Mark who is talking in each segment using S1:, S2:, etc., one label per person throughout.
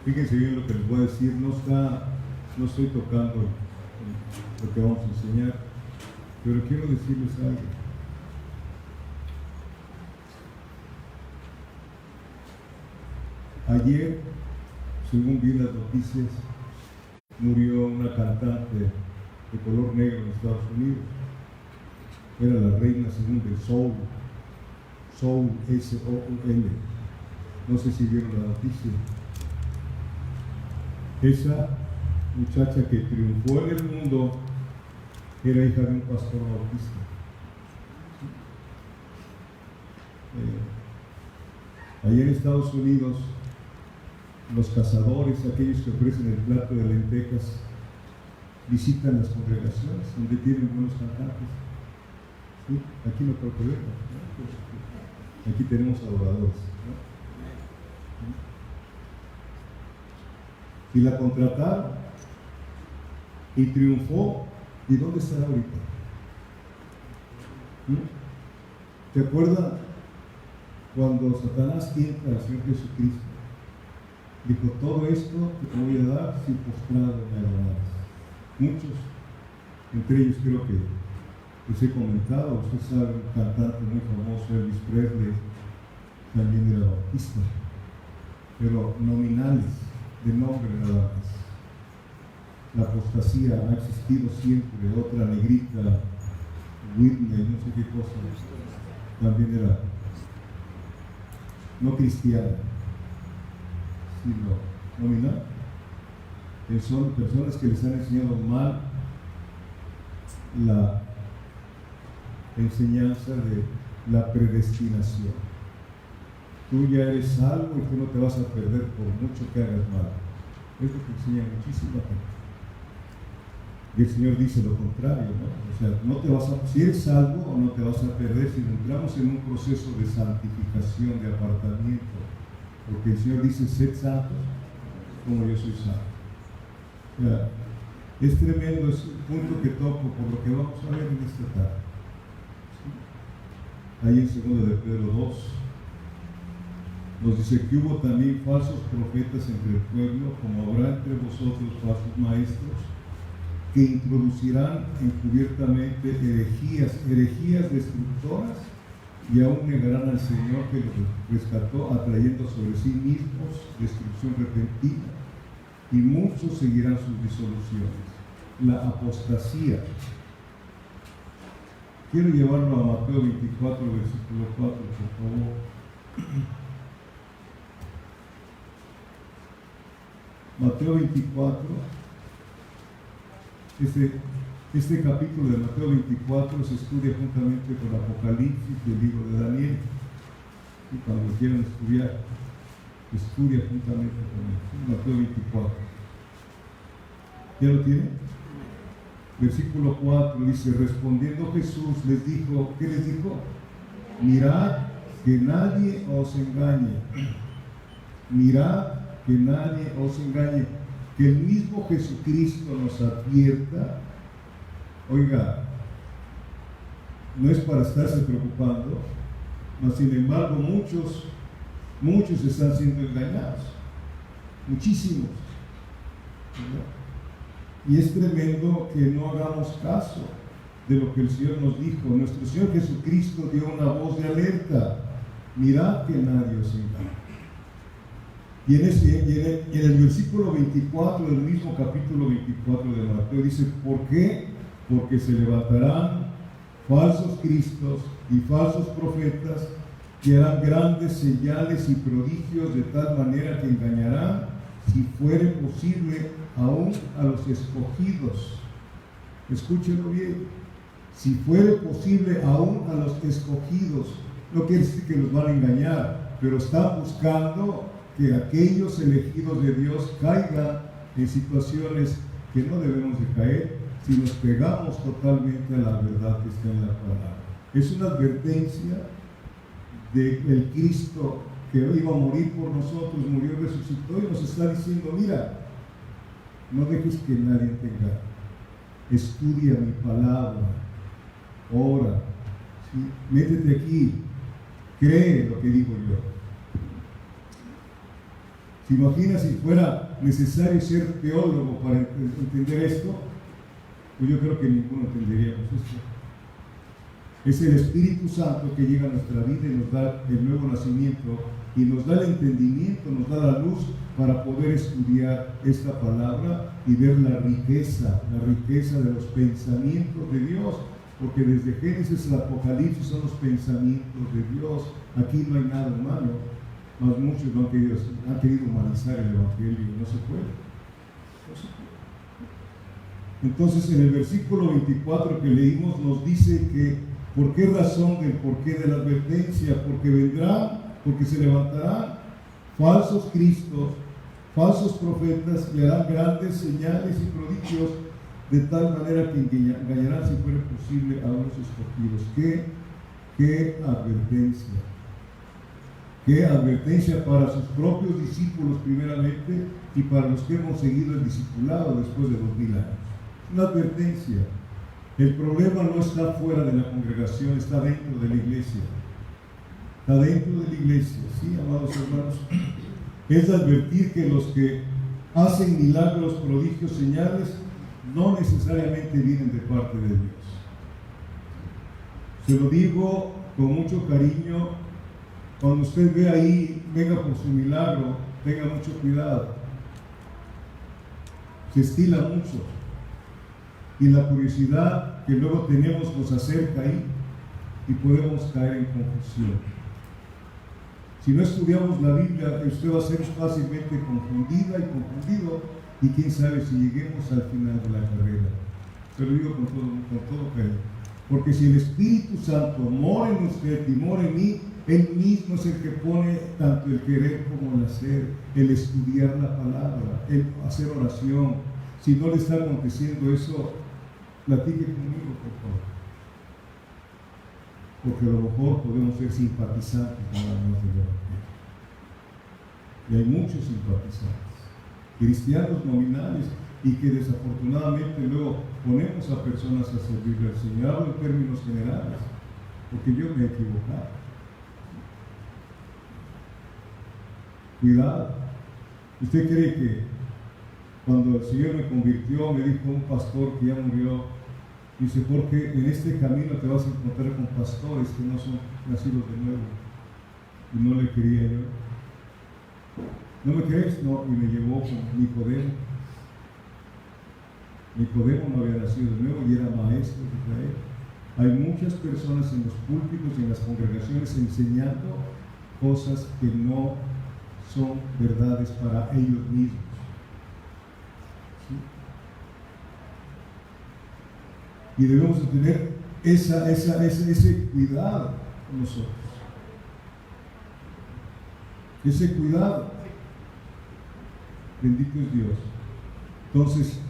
S1: Fíjense bien lo que les voy a decir, no estoy tocando lo que vamos a enseñar, pero quiero decirles algo. Ayer, según vi las noticias, murió una cantante de color negro en Estados Unidos. Era la reina según del soul, S-O-U-L. No sé si vieron la noticia. Esa muchacha que triunfó en el mundo era hija de un pastor bautista. Allá en Estados Unidos, los cazadores, aquellos que ofrecen el plato de lentejas, visitan las congregaciones donde tienen buenos cantantes. ¿Sí? Aquí no creo que venga, ¿no? Aquí tenemos adoradores, ¿no? Y la contrataron y triunfó. ¿Y dónde está ahorita? ¿Te acuerdas cuando Satanás tienta al Señor Jesucristo? Dijo: todo esto te voy a dar si postrado me adoraras. Muchos, entre ellos creo que les he comentado, usted sabe, un cantante muy famoso, Elvis Presley, también era bautista, pero nominales, de nombre nada más. La apostasía ha existido siempre. Otra negrita, Whitney, no sé qué cosa, también era no cristiana, sino nominal. Son personas que les han enseñado mal la enseñanza de la predestinación. Tú ya eres salvo y tú no te vas a perder por mucho que hagas mal. Es lo que enseña muchísima gente. Y el Señor dice lo contrario, ¿no? O sea, si eres salvo, no te vas a perder, si entramos en un proceso de santificación, de apartamiento. Porque el Señor dice: sed santos como yo soy santo. O sea, es tremendo, es un punto que toco por lo que vamos a ver en esta tarde. ¿Sí? Ahí en 2 de Pedro 2 nos dice que hubo también falsos profetas entre el pueblo, como habrá entre vosotros falsos maestros, que introducirán encubiertamente herejías destructoras, y aún negarán al Señor que los rescató, atrayendo sobre sí mismos destrucción repentina, y muchos seguirán sus disoluciones. La apostasía. Quiero llevarlo a Mateo 24, versículo 4, por favor. Mateo 24. Este capítulo de Mateo 24 se estudia juntamente con Apocalipsis y el libro de Daniel. Y cuando lo quieran estudiar, estudia juntamente con él. Mateo 24. ¿Ya lo tiene? Versículo 4 dice: respondiendo Jesús les dijo, ¿qué les dijo? Mirad que nadie os engañe. Mirad que nadie os engañe. Que el mismo Jesucristo nos advierta. Oiga, no es para estarse preocupando, mas sin embargo muchos están siendo engañados, muchísimos, ¿no? Y es tremendo que no hagamos caso de lo que el Señor nos dijo. Nuestro Señor Jesucristo dio una voz de alerta: mirad que nadie os engañe. Y en el versículo 24 del mismo capítulo 24 de Mateo dice: ¿por qué? Porque se levantarán falsos cristos y falsos profetas, que harán grandes señales y prodigios, de tal manera que engañarán, si fuere posible, aún a los escogidos. Escúchenlo bien: si fuere posible, aún a los escogidos. No quiere decir que los van a engañar, pero están buscando que aquellos elegidos de Dios caigan en situaciones que no debemos de caer si nos pegamos totalmente a la verdad que está en la palabra. Es una advertencia del Cristo que iba a morir por nosotros, murió y resucitó, y nos está diciendo: mira, no dejes que nadie te engañe, estudia mi palabra, ora, ¿sí? Métete aquí, cree lo que digo yo. ¿Se imagina si fuera necesario ser teólogo para entender esto? Pues yo creo que ninguno entenderíamos esto. Es el Espíritu Santo que llega a nuestra vida y nos da el nuevo nacimiento y nos da el entendimiento, nos da la luz para poder estudiar esta palabra y ver la riqueza de los pensamientos de Dios, porque desde Génesis al Apocalipsis son los pensamientos de Dios. Aquí no hay nada humano, más muchos han querido humanizar el Evangelio y no se puede. Entonces en el versículo 24 que leímos nos dice que ¿por qué razón del porqué de la advertencia? Porque vendrán, porque se levantarán falsos cristos, falsos profetas, le harán grandes señales y prodigios, de tal manera que engañarán, si fuera posible, a unos escogidos. ¿Qué advertencia? ¿Qué advertencia para sus propios discípulos primeramente y para los que hemos seguido el discipulado después de 2000 años? Una advertencia. El problema no está fuera de la congregación, está dentro de la iglesia. Está dentro de la iglesia, ¿sí, amados hermanos? Es advertir que los que hacen milagros, prodigios, señales, no necesariamente vienen de parte de Dios. Se lo digo con mucho cariño. Cuando usted ve ahí, venga por su milagro, tenga mucho cuidado. Se estila mucho. Y la curiosidad que luego tenemos nos acerca ahí y podemos caer en confusión. Si no estudiamos la Biblia, usted va a ser fácilmente confundida y confundido, y quién sabe si lleguemos al final de la carrera. Se lo digo con todo cariño. Porque si el Espíritu Santo mora en usted y mora en mí, Él mismo es el que pone tanto el querer como el hacer, el estudiar la palabra, el hacer oración. Si no le está aconteciendo eso, platique conmigo, por favor. Porque a lo mejor podemos ser simpatizantes nada más de Evangelio. Y hay muchos simpatizantes, cristianos nominales, y que desafortunadamente luego ponemos a personas a servirle al Señor. Hablo en términos generales, porque yo me he equivocado. Cuidado. ¿Usted cree que cuando el Señor me convirtió, me dijo un pastor que ya murió, dice, porque en este camino te vas a encontrar con pastores que no son nacidos de nuevo? Y no le quería yo. ¿No me crees? No, y me llevó con Nicodemo. Nicodemo no había nacido de nuevo y era maestro de Israel. Hay muchas personas en los púlpitos y en las congregaciones enseñando cosas que no son verdades para ellos mismos. ¿Sí? Y debemos de tener ese cuidado con nosotros. Ese cuidado. Bendito es Dios. Entonces,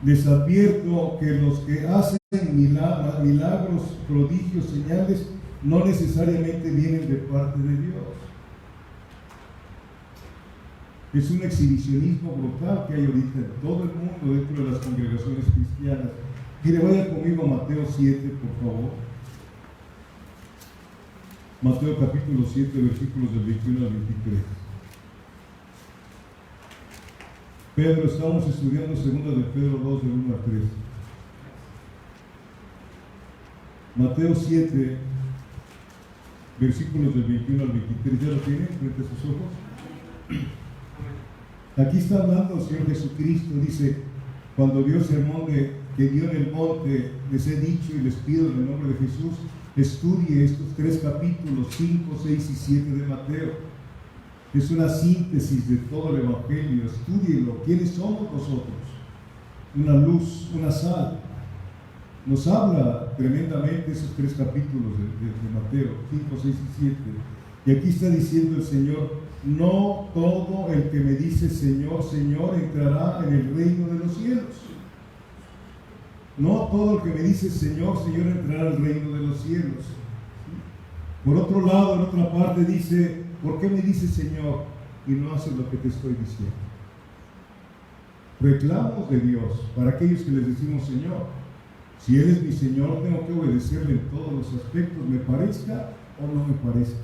S1: les advierto que los que hacen milagros, prodigios, señales, no necesariamente vienen de parte de Dios. Es un exhibicionismo brutal que hay ahorita en todo el mundo dentro de las congregaciones cristianas. Mire, vaya conmigo a Mateo 7, por favor. Mateo capítulo 7, versículos del 21 al 23. Pedro, estamos estudiando 2 de Pedro 2, del 1 al 3. Mateo 7, versículos del 21 al 23. ¿Ya lo tienen frente a sus ojos? Aquí está hablando el Señor Jesucristo. Dice, cuando dio el sermón que dio en el monte, les he dicho y les pido en el nombre de Jesús, estudie estos 3 capítulos, 5, 6 y 7 de Mateo. Es una síntesis de todo el Evangelio. Estúdielo. ¿Quiénes somos nosotros? Una luz, una sal. Nos habla tremendamente esos 3 capítulos de Mateo, 5, 6 y 7. Y aquí está diciendo el Señor, no todo el que me dice Señor, Señor, entrará en el reino de los cielos. No todo el que me dice Señor, Señor, entrará al reino de los cielos. Por otro lado, en otra parte dice, ¿por qué me dices Señor y no haces lo que te estoy diciendo? Reclamos de Dios para aquellos que les decimos Señor. Si Él es mi Señor, tengo que obedecerle en todos los aspectos, me parezca o no me parezca.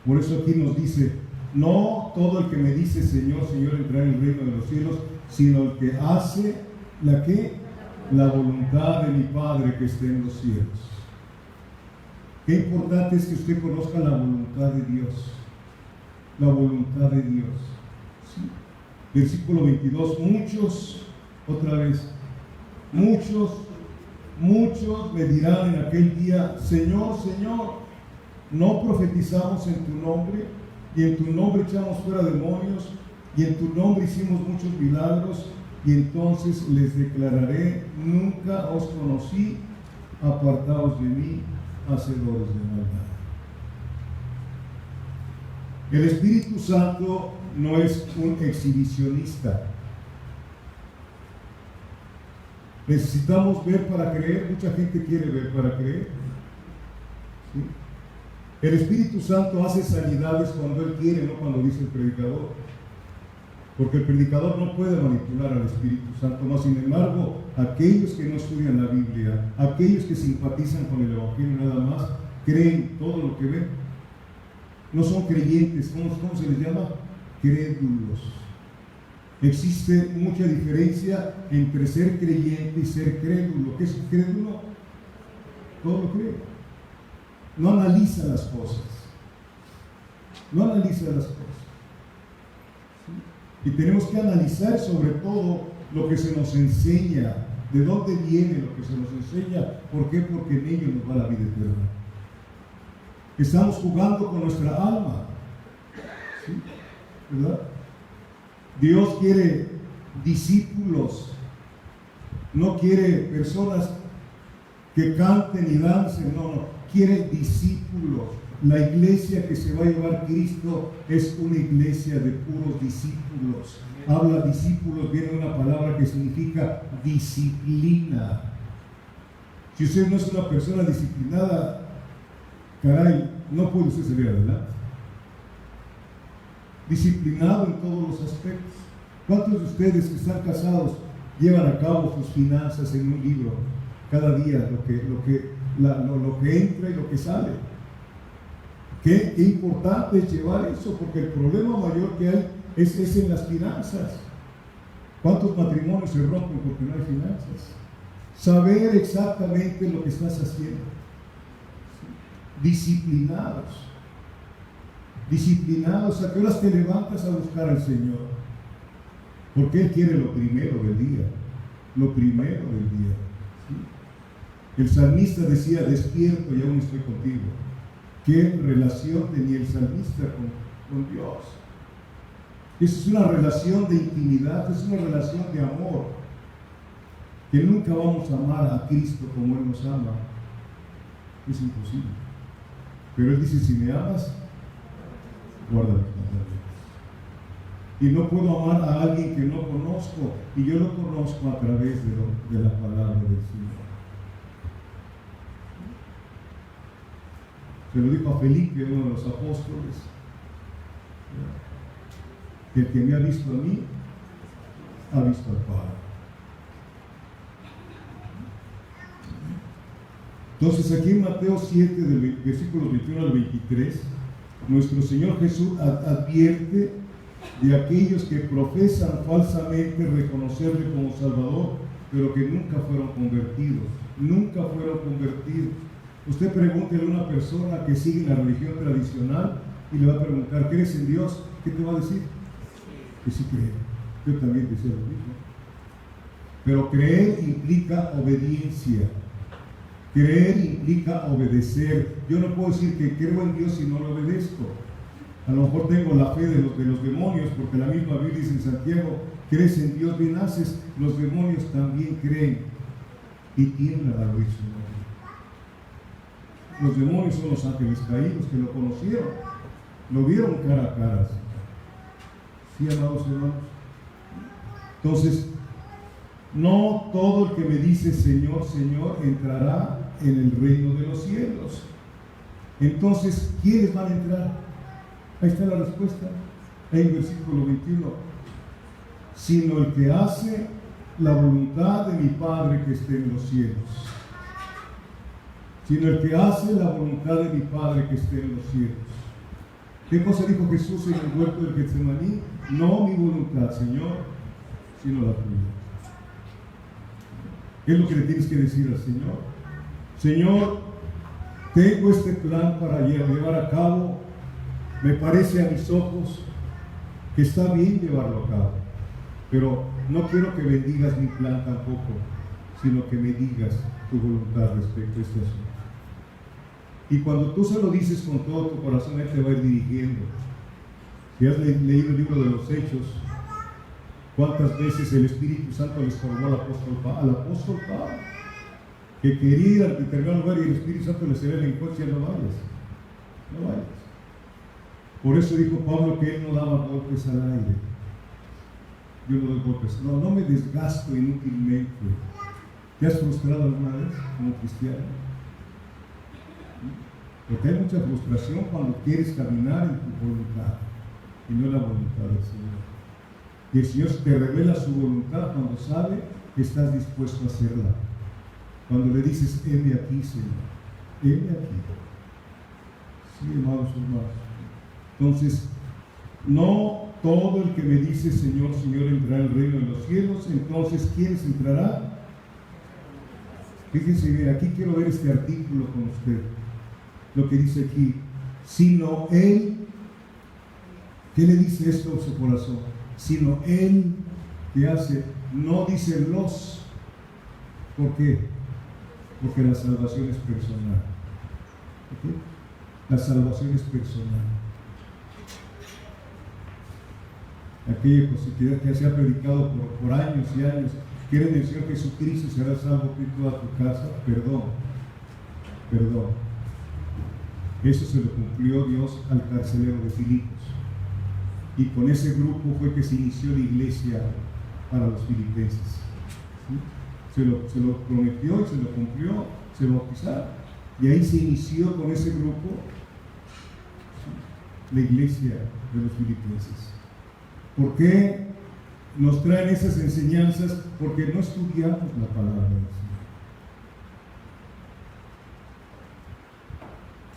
S1: Por eso aquí nos dice, no todo el que me dice Señor, Señor entrará en el reino de los cielos, sino el que hace ¿la qué? La voluntad de mi Padre que esté en los cielos. Qué importante es que usted conozca la voluntad de Dios. La voluntad de Dios. ¿Sí? Versículo 22. Muchos, otra vez, muchos me dirán en aquel día: Señor, Señor, ¿no profetizamos en tu nombre? Y en tu nombre echamos fuera demonios, y en tu nombre hicimos muchos milagros. Y entonces les declararé: nunca os conocí, apartaos de mí, hacedores de maldad. El Espíritu Santo no es un exhibicionista. Necesitamos ver para creer. Mucha gente quiere ver para creer. ¿Sí? El Espíritu Santo hace sanidades cuando Él quiere, no cuando dice el predicador. Porque el predicador no puede manipular al Espíritu Santo. No, sin embargo, aquellos que no estudian la Biblia, aquellos que simpatizan con el Evangelio nada más, creen todo lo que ven. No son creyentes. ¿Cómo se les llama? Crédulos. Existe mucha diferencia entre ser creyente y ser crédulo. ¿Qué es un crédulo? Todo lo cree. No analiza las cosas. No analiza las cosas. ¿Sí? Y tenemos que analizar sobre todo lo que se nos enseña. ¿De dónde viene lo que se nos enseña? ¿Por qué? Porque en ello nos va la vida eterna. Estamos jugando con nuestra alma. ¿Sí? ¿Verdad? Dios quiere discípulos, no quiere personas que canten y dancen, no, quiere discípulos. La iglesia que se va a llevar Cristo es una iglesia de puros discípulos. Habla discípulos, viene una palabra que significa disciplina. Si usted no es una persona disciplinada, caray, no puede usted salir adelante. Disciplinado en todos los aspectos. ¿Cuántos de ustedes que están casados llevan a cabo sus finanzas en un libro? Cada día lo que entra y lo que sale. Qué importante es llevar eso, porque el problema mayor que hay es en las finanzas. ¿Cuántos matrimonios se rompen porque no hay finanzas? Saber exactamente lo que estás haciendo. Disciplinados. Disciplinados. ¿A qué horas te levantas a buscar al Señor? Porque Él quiere lo primero del día. Lo primero del día. ¿Sí? El salmista decía: despierto y aún estoy contigo. ¿Qué relación tenía el salmista con Dios? Esa es una relación de intimidad, es una relación de amor. Que nunca vamos a amar a Cristo como Él nos ama. Es imposible. Pero Él dice: si me amas, guarda mis mandamientos. Y no puedo amar a alguien que no conozco, y yo lo conozco a través de la palabra del Señor. Se lo dijo a Felipe, uno de los apóstoles, que el que me ha visto a mí, ha visto al Padre. Entonces aquí en Mateo 7, del versículo 21 al 23, nuestro Señor Jesús advierte de aquellos que profesan falsamente reconocerle como Salvador, pero que nunca fueron convertidos. Nunca fueron convertidos. Usted pregúntele a una persona que sigue la religión tradicional y le va a preguntar: ¿crees en Dios? ¿Qué te va a decir? Que sí creo. Yo también deseo lo mismo. Pero creer implica obediencia. Creer implica obedecer. Yo no puedo decir que creo en Dios si no lo obedezco. A lo mejor tengo la fe de los demonios, porque la misma Biblia dice en Santiago: crees en Dios, bien haces. Los demonios también creen y tiemblan al oír su nombre. Los demonios son los ángeles caídos que lo conocieron, lo vieron cara a cara. ¿Sí, amados hermanos? Entonces, no todo el que me dice Señor, Señor entrará en el reino de los cielos. Entonces, ¿quiénes van a entrar? Ahí está la respuesta, en el versículo 21. Sino el que hace la voluntad de mi Padre que esté en los cielos. Sino el que hace la voluntad de mi Padre que esté en los cielos. ¿Qué cosa dijo Jesús en el huerto del Getsemaní? No mi voluntad, Señor, sino la tuya. ¿Qué es lo que le tienes que decir al Señor? Señor, tengo este plan para llevar a cabo. Me parece a mis ojos que está bien llevarlo a cabo, pero no quiero que bendigas mi plan tampoco, sino que me digas tu voluntad respecto a este asunto. Y cuando tú se lo dices con todo tu corazón, Él te va a ir dirigiendo. Si has leído el libro de los Hechos, ¿cuántas veces el Espíritu Santo les formó al apóstol Pablo? Que quería ir al determinado lugar y el Espíritu Santo le cedió el encuentro y no vayas. No vayas. Por eso dijo Pablo que él no daba golpes al aire. Yo no doy golpes. No me desgasto inútilmente. ¿Te has frustrado alguna vez como cristiano? Porque hay mucha frustración cuando quieres caminar en tu voluntad y no la voluntad del Señor. Y el Señor te revela su voluntad cuando sabe que estás dispuesto a hacerla. Cuando le dices, heme aquí, Señor, heme aquí. Sí, hermanos. Entonces, no todo el que me dice, Señor, Señor, entrará en el reino de los cielos. Entonces, ¿quiénes entrarán? Fíjense bien, aquí quiero ver este artículo con usted. Lo que dice aquí, sino Él, ¿qué le dice esto a su corazón? Sino Él, que hace, no dice los. ¿Por qué? Porque la salvación es personal. ¿Okay? La salvación es personal. Aquella positividad que se ha predicado por años y años, quiere decir que Jesucristo será salvo tú y toda tu casa. Perdón. Eso se lo cumplió Dios al carcelero de Filipos. Y con ese grupo fue que se inició la iglesia para los filipenses. ¿Sí? Se lo prometió y se lo cumplió, se bautizaron. Y ahí se inició con ese grupo la iglesia de los filipenses. ¿Por qué nos traen esas enseñanzas? Porque no estudiamos la palabra del Señor.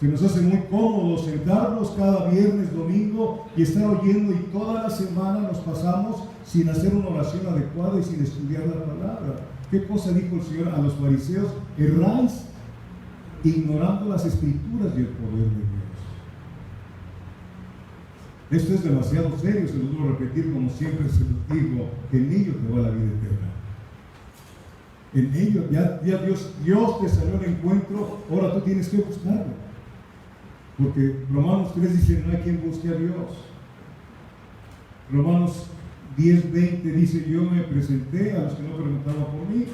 S1: Se nos hace muy cómodo sentarnos cada viernes, domingo y estar oyendo, y toda la semana nos pasamos sin hacer una oración adecuada y sin estudiar la palabra. ¿Qué cosa dijo el Señor a los fariseos? Erráis ignorando las escrituras y el poder de Dios. Esto es demasiado serio, se los voy a repetir como siempre se los digo, en ello te va la vida eterna. En ello, ya Dios te salió al encuentro, ahora tú tienes que buscarlo. Porque Romanos 3 dice, no hay quien busque a Dios. Romanos 10:20 dice, yo me presenté a los que no preguntaban por mí.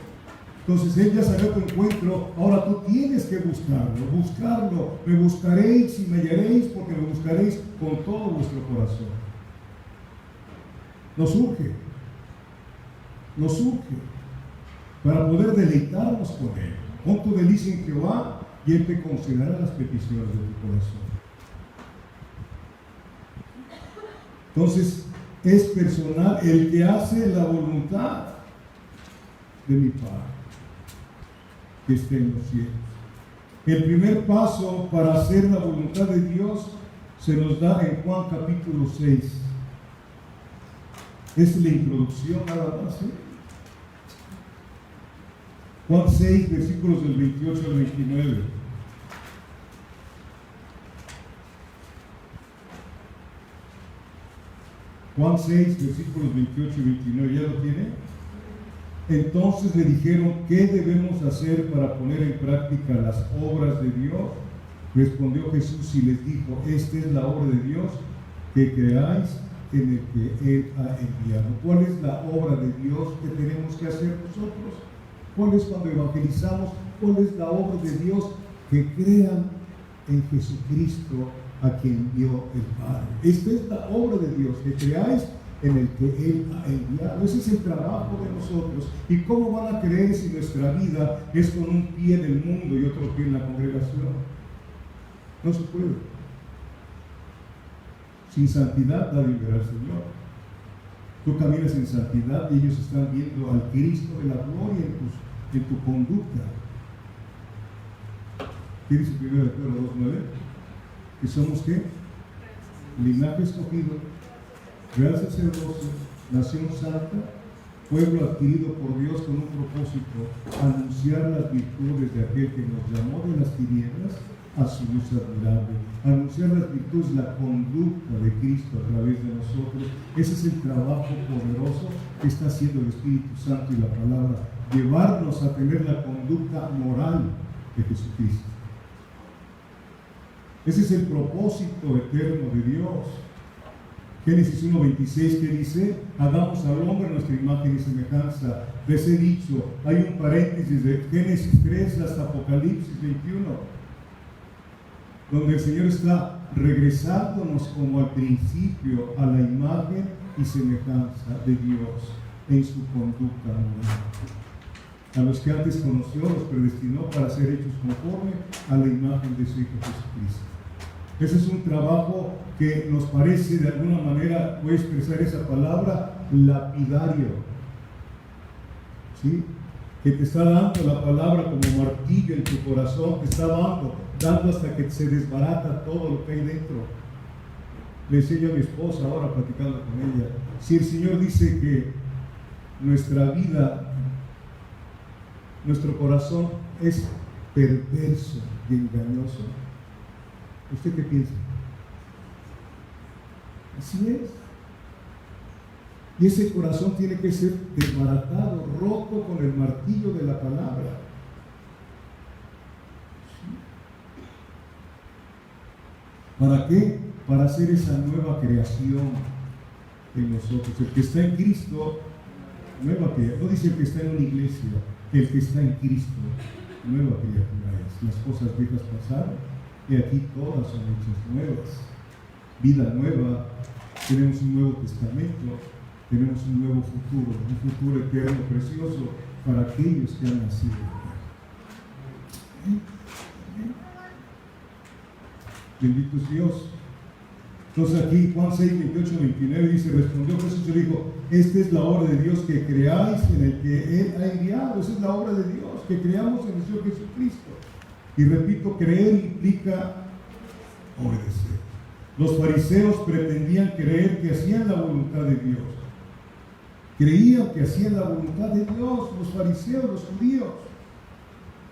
S1: Entonces Él ya salió a tu encuentro, ahora tú tienes que buscarlo. Me buscaréis y me hallaréis, porque me buscaréis con todo vuestro corazón. Nos urge para poder deleitarnos con Él. Pon tu delicia en Jehová y Él te concederá las peticiones de tu corazón. Entonces, es personal el que hace la voluntad de mi Padre que esté en los cielos. El primer paso para hacer la voluntad de Dios se nos da en Juan capítulo 6. Es la introducción nada más, ¿eh? Juan 6, versículos del 28 al 29. Juan 6, versículos 28 y 29, ¿ya lo tiene? Entonces le dijeron, ¿qué debemos hacer para poner en práctica las obras de Dios? Respondió Jesús y les dijo, esta es la obra de Dios, que creáis en el que Él ha enviado. ¿Cuál es la obra de Dios que tenemos que hacer nosotros? ¿Cuál es cuando evangelizamos? ¿Cuál es la obra de Dios? Que crean en Jesucristo, a quien envió el Padre. Esta es la obra de Dios, que creáis en el que Él ha enviado. Ese es el trabajo de nosotros. ¿Y cómo van a creer si nuestra vida es con un pie en el mundo y otro pie en la congregación? No se puede. Sin santidad nadie verá al Señor. Tú caminas en santidad y ellos están viendo al Cristo de la gloria en tu conducta. ¿Qué dice 1 Pedro 2:9? ¿Que somos qué? linaje escogido, real sacerdocio, nación santa, pueblo adquirido por Dios con un propósito, anunciar las virtudes de aquel que nos llamó de las tinieblas a su luz admirable, anunciar las virtudes, la conducta de Cristo a través de nosotros. Ese es el trabajo poderoso que está haciendo el Espíritu Santo y la palabra, llevarnos a tener la conducta moral de Jesucristo. Ese es el propósito eterno de Dios. Génesis 1:26 que dice: hagamos al hombre a nuestra imagen y semejanza. Les he dicho, hay un paréntesis de Génesis 3 hasta Apocalipsis 21, donde el Señor está regresándonos como al principio a la imagen y semejanza de Dios en su conducta moral. A los que antes conoció, los predestinó para ser hechos conforme a la imagen de su Hijo Jesucristo. Ese es un trabajo que nos parece, de alguna manera, voy a expresar esa palabra, lapidario. ¿Sí? Que te está dando la palabra como martillo en tu corazón, te está dando hasta que se desbarata todo lo que hay dentro. Le decía yo a mi esposa ahora platicando con ella, si el Señor dice que nuestra vida, nuestro corazón es perverso y engañoso, ¿usted qué piensa? Así es. Y ese corazón tiene que ser desbaratado, roto con el martillo de la palabra. ¿Para qué? Para hacer esa nueva creación en nosotros. El que está en Cristo, nueva criatura. No dice el que está en una iglesia, el que está en Cristo, nueva criatura es. Las cosas viejas pasaron y aquí todas son hechas nuevas. Vida nueva, tenemos un nuevo testamento, tenemos un nuevo futuro, un futuro eterno, precioso para aquellos que han nacido. Bendito es Dios. Entonces aquí Juan 6, 28, 29 dice: respondió Jesús y dijo: esta es la obra de Dios, que creáis en el que Él ha enviado. Esa es la obra de Dios, que creamos en el Señor Jesucristo. Y repito, creer implica obedecer. Los fariseos pretendían creer que hacían la voluntad de Dios. Creían que hacían la voluntad de Dios, los fariseos, los judíos.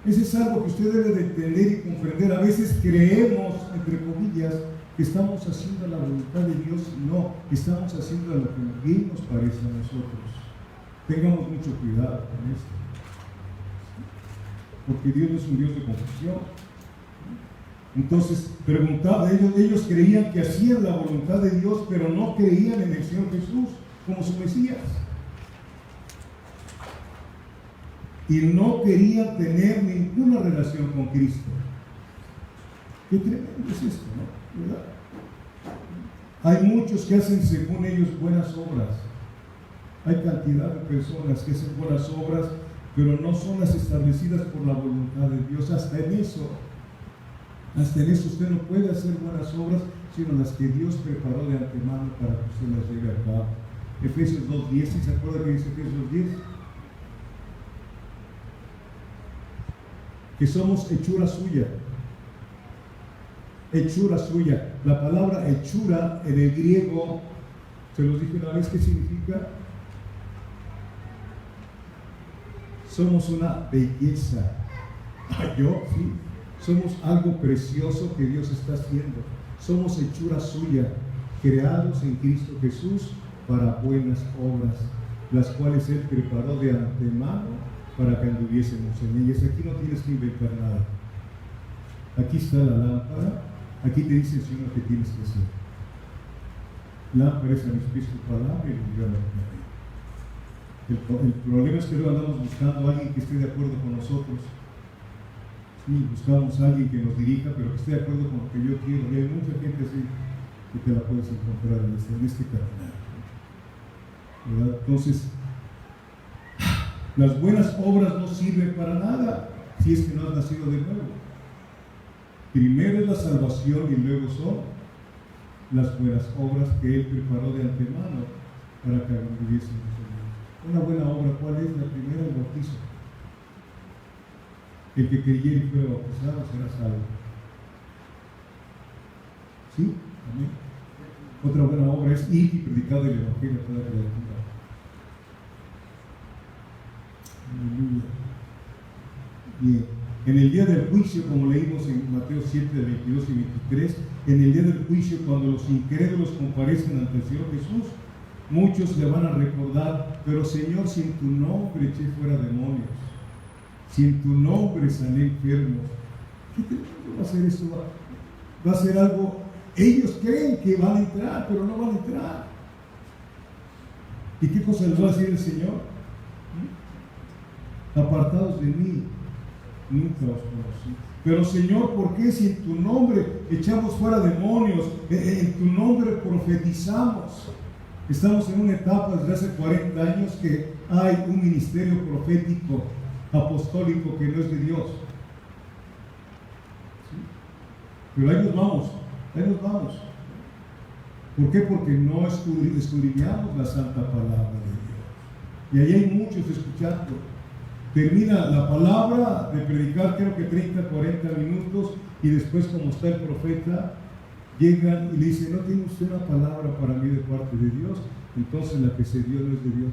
S1: Ese es algo que usted debe de entender y comprender. A veces creemos, entre comillas, que estamos haciendo la voluntad de Dios. No, estamos haciendo lo que bien nos parece a nosotros. Tengamos mucho cuidado con esto, porque Dios no es un Dios de confusión. Entonces, preguntaba, ellos creían que hacían la voluntad de Dios, pero no creían en el Señor Jesús como su Mesías. Y no querían tener ninguna relación con Cristo. Qué tremendo es esto, ¿no? ¿Verdad? Hay muchos que hacen según ellos buenas obras. Hay cantidad de personas que hacen buenas obras, pero no son las establecidas por la voluntad de Dios. Hasta en eso usted no puede hacer buenas obras, sino las que Dios preparó de antemano para que usted las lleve a cabo. Efesios 2:10, ¿sí se acuerda que dice Efesios 10? Que somos hechura suya. Hechura suya. La palabra hechura en el griego, se los dije una vez, ¿qué significa? Somos una belleza. Yo, sí. Somos algo precioso que Dios está haciendo. Somos hechura suya, creados en Cristo Jesús para buenas obras, las cuales Él preparó de antemano para que anduviésemos en ellas. Aquí no tienes que inventar nada. Aquí está la lámpara. Aquí te dice el Señor lo que tienes que hacer. Lámpara es a mis pies tu palabra y luz a mi camino. El problema es que luego andamos buscando a alguien que esté de acuerdo con nosotros. Sí, buscamos a alguien que nos dirija, pero que esté de acuerdo con lo que yo quiero. Y hay mucha gente así que te la puedes encontrar en este caminar, ¿verdad? Entonces, las buenas obras no sirven para nada si es que no has nacido de nuevo. Primero es la salvación y luego son las buenas obras que Él preparó de antemano para que viviésemos en Él. Una buena obra, ¿cuál es? La primera, el bautizo. El que creyere y fuera bautizado será salvo. ¿Sí? Amén. Otra buena obra es ir y predicar el Evangelio a toda criatura. Aleluya. Bien. En el día del juicio, como leímos en Mateo 7, 22 y 23, en el día del juicio, cuando los incrédulos comparecen ante el Señor Jesús, muchos le van a recordar: pero Señor, si en tu nombre eché fuera demonios, si en tu nombre sané enfermos, ¿qué va a hacer eso? Va a ser algo, ellos creen que van a entrar, pero no van a entrar. ¿Y qué cosa les va a decir el Señor? Apartados de mí, nunca os conocí. Pero Señor, ¿por qué si en tu nombre echamos fuera demonios, en tu nombre profetizamos? Estamos en una etapa desde hace 40 años que hay un ministerio profético, apostólico, que no es de Dios. ¿Sí? Pero ahí nos vamos. ¿Por qué? Porque no escudriñamos la santa palabra de Dios. Y ahí hay muchos escuchando. Termina la palabra de predicar, creo que 30, 40 minutos, y después, como está el profeta, llegan y le dicen: ¿no tiene usted una palabra para mí de parte de Dios? Entonces la que se dio no es de Dios.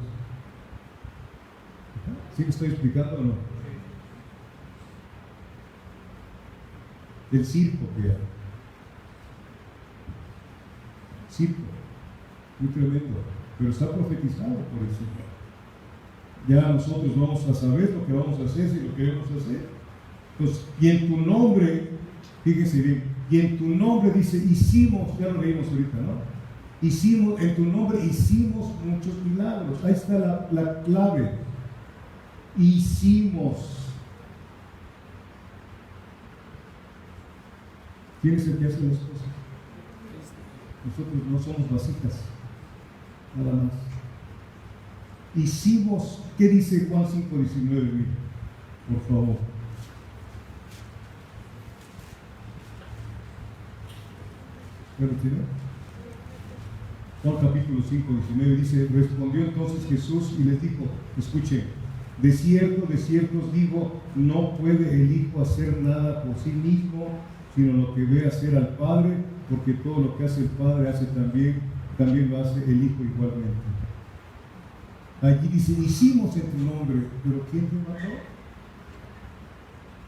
S1: ¿Sí me estoy explicando o no? El circo que hay. Circo. Muy tremendo. Pero está profetizado por el Señor. Ya nosotros vamos a saber lo que vamos a hacer, si lo queremos hacer. Entonces, y en tu nombre, fíjense bien, y en tu nombre dice, hicimos, ya lo leímos ahorita, ¿no? Hicimos, en tu nombre hicimos muchos milagros. Ahí está la clave. Hicimos. ¿Quién es el que hace las cosas? Nosotros no somos vasijas, nada más. Hicimos, ¿qué dice Juan 5:19? Por favor. ¿Ya lo tiene? Juan capítulo 5:19 dice: respondió entonces Jesús y les dijo, escuchen, de cierto os digo, no puede el Hijo hacer nada por sí mismo, sino lo que ve hacer al Padre, porque todo lo que hace el Padre hace también lo hace el Hijo igualmente. Allí dice, hicimos en tu nombre, pero ¿quién te mandó?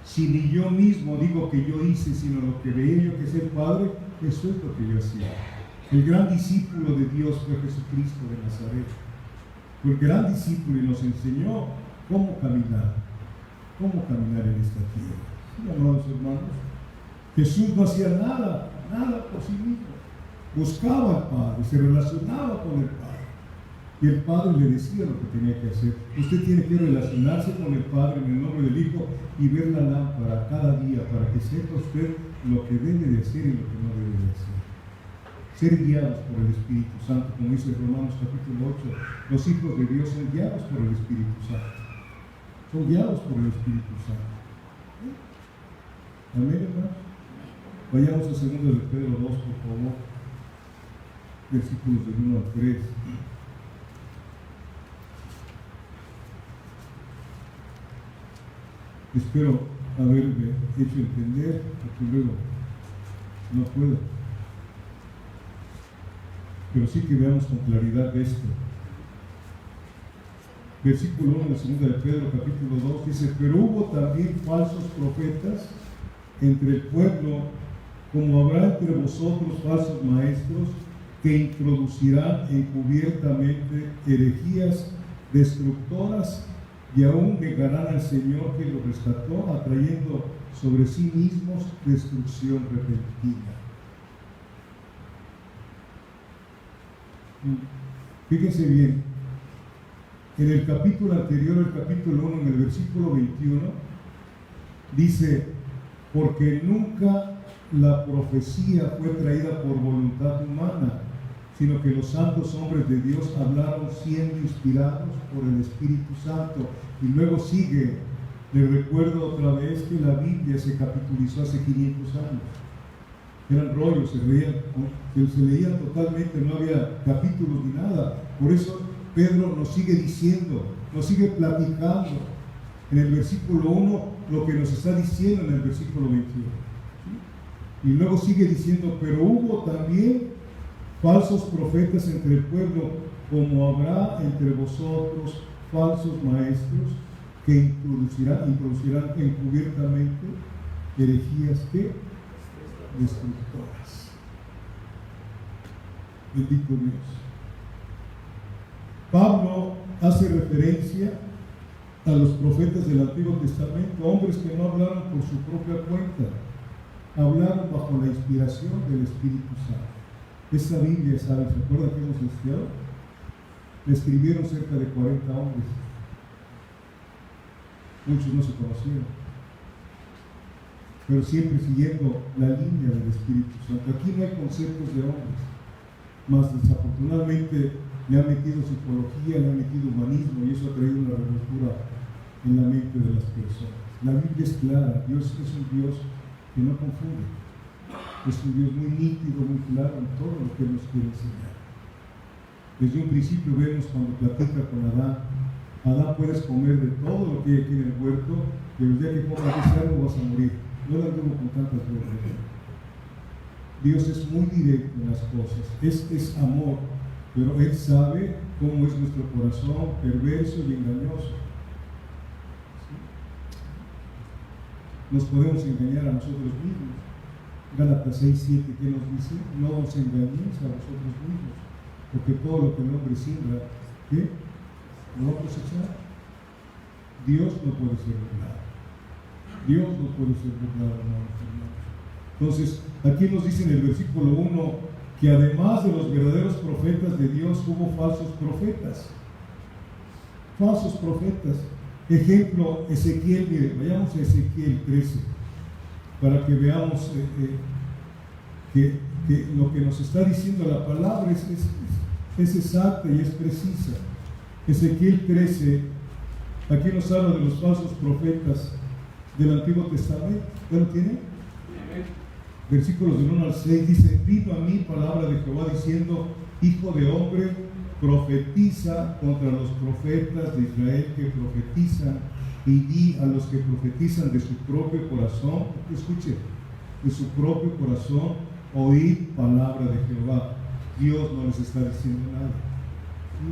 S1: Si ni yo mismo digo que yo hice, sino lo que veía yo que es el Padre, eso es lo que yo hacía. El gran discípulo de Dios fue Jesucristo de Nazaret. Fue el gran discípulo y nos enseñó cómo caminar en esta tierra. ¿Sí, amados hermanos? Jesús no hacía nada por sí mismo. Buscaba al Padre, se relacionaba con el Padre. Y el Padre le decía lo que tenía que hacer. Usted tiene que relacionarse con el Padre en el nombre del Hijo y ver la lámpara cada día para que sepa usted lo que debe de hacer y lo que no debe de hacer. Ser guiados por el Espíritu Santo, como dice Romanos capítulo 8. Los hijos de Dios son guiados por el Espíritu Santo. Son guiados por el Espíritu Santo. Amén, hermanos. Vayamos a 2 de Pedro 2, por favor. Versículos del 1 al 3. Espero haberme hecho entender, porque luego no puedo. Pero sí que veamos con claridad esto. Versículo 1 de 2 de Pedro, capítulo 2, dice: pero hubo también falsos profetas entre el pueblo, como habrá entre vosotros falsos maestros, que introducirán encubiertamente herejías destructoras, y aún negarán al Señor que los rescató, atrayendo sobre sí mismos destrucción repentina. Fíjense bien, en el capítulo anterior, el capítulo 1, en el versículo 21, dice: porque nunca la profecía fue traída por voluntad humana, sino que los santos hombres de Dios hablaron siendo inspirados por el Espíritu Santo. Y luego sigue, les recuerdo otra vez que la Biblia se capitulizó hace 500 años. Eran rollos, se leían totalmente, no había capítulos ni nada. Por eso Pedro nos sigue diciendo, nos sigue platicando en el versículo 1 lo que nos está diciendo en el versículo 21. Y luego sigue diciendo: pero hubo también falsos profetas entre el pueblo, como habrá entre vosotros falsos maestros que introducirán encubiertamente herejías que destructoras. Bendito Dios. Pablo hace referencia a los profetas del Antiguo Testamento, hombres que no hablaron por su propia cuenta, hablaron bajo la inspiración del Espíritu Santo. Esta Biblia, ¿saben? ¿Se acuerdan que hemos estudiado? Le escribieron cerca de 40 hombres. Muchos no se conocieron, pero siempre siguiendo la línea del Espíritu Santo. Aquí no hay conceptos de hombres, más desafortunadamente le han metido psicología, le han metido humanismo, y eso ha traído una revoltura en la mente de las personas. La Biblia es clara. Dios es un Dios que no confunde, es un Dios muy nítido, muy claro en todo lo que Él nos quiere enseñar. Desde un principio vemos cuando platica con Adán: puedes comer de todo lo que hay aquí en el huerto, pero el día que comas ese árbol vas a morir. No la anduvo con tantas bromas. Dios es muy directo en las cosas, es amor, pero Él sabe cómo es nuestro corazón perverso y engañoso. ¿Sí? Nos podemos engañar a nosotros mismos. Gálatas 6:7, ¿qué nos dice? No os engañéis a vosotros mismos, porque todo lo que el hombre siembra, ¿qué? Lo va a cosechar. Dios no puede ser burlado. Dios no puede ser burlado, hermanos. Entonces, aquí nos dice en el versículo 1 que además de los verdaderos profetas de Dios, hubo falsos profetas. Falsos profetas. Ejemplo, Ezequiel, mire, vayamos a Ezequiel 13, para que veamos que lo que nos está diciendo la palabra es exacta y es precisa. Ezequiel 13, aquí nos habla de los falsos profetas del Antiguo Testamento. ¿Ya lo tiene? Versículos del 1 al 6 dice: vino a mí palabra de Jehová diciendo: hijo de hombre, profetiza contra los profetas de Israel que profetizan, y di a los que profetizan de su propio corazón, escuche, de su propio corazón, oíd palabra de Jehová. Dios no les está diciendo nada. ¿Sí?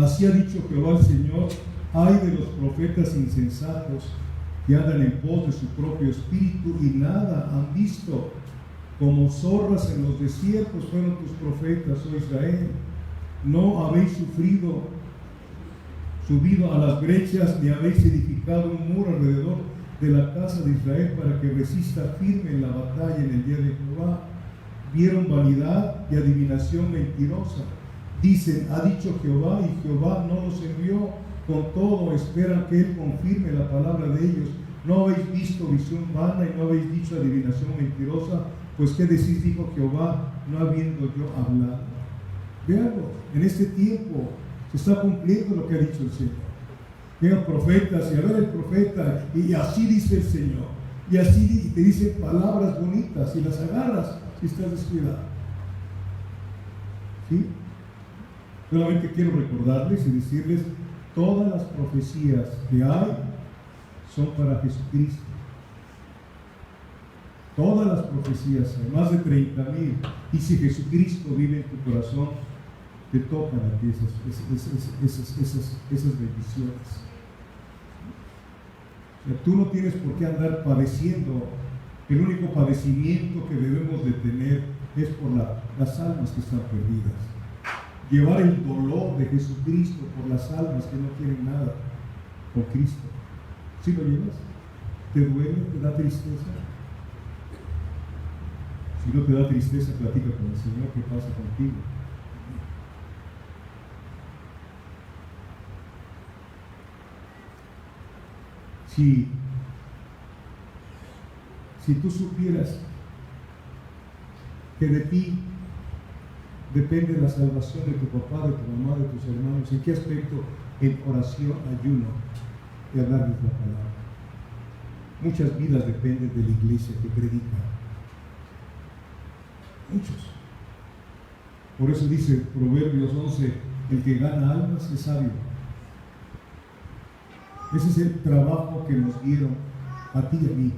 S1: Así ha dicho Jehová el Señor: ay de los profetas insensatos que andan en pos de su propio espíritu y nada han visto. Como zorras en los desiertos fueron tus profetas, oh Israel. No habéis subido a las brechas, ni habéis edificado un muro alrededor de la casa de Israel para que resista firme en la batalla en el día de Jehová. Vieron vanidad y adivinación mentirosa. Dicen: ha dicho Jehová, y Jehová no los envió. Con todo esperan que Él confirme la palabra de ellos. No habéis visto visión vana y no habéis dicho adivinación mentirosa. Pues qué decís, dijo Jehová, no habiendo yo hablado. Veanlo, en este tiempo se está cumpliendo lo que ha dicho el Señor. Llegan profetas y a ver el profeta, y así dice el Señor, y así te dicen palabras bonitas y las agarras si estás descuidado. ¿Sí? Solamente quiero recordarles y decirles: todas las profecías que hay son para Jesucristo. Todas las profecías, hay más de 30,000. Y si Jesucristo vive en tu corazón, te tocan a ti esas bendiciones. O sea, tú no tienes por qué andar padeciendo. El único padecimiento que debemos de tener es por las almas que están perdidas. Llevar el dolor de Jesucristo por las almas que no tienen nada con Cristo. ¿Sí lo llevas? ¿Te duele? ¿Te da tristeza? Si no te da tristeza, platica con el Señor qué pasa contigo. Si tú supieras que de ti depende la salvación de tu papá, de tu mamá, de tus hermanos, ¿en qué aspecto? En oración, ayuno y hablarles la palabra. Muchas vidas dependen de la iglesia que predica. Muchos. Por eso dice Proverbios 11: el que gana almas es sabio. Ese es el trabajo que nos dieron a ti y a mí,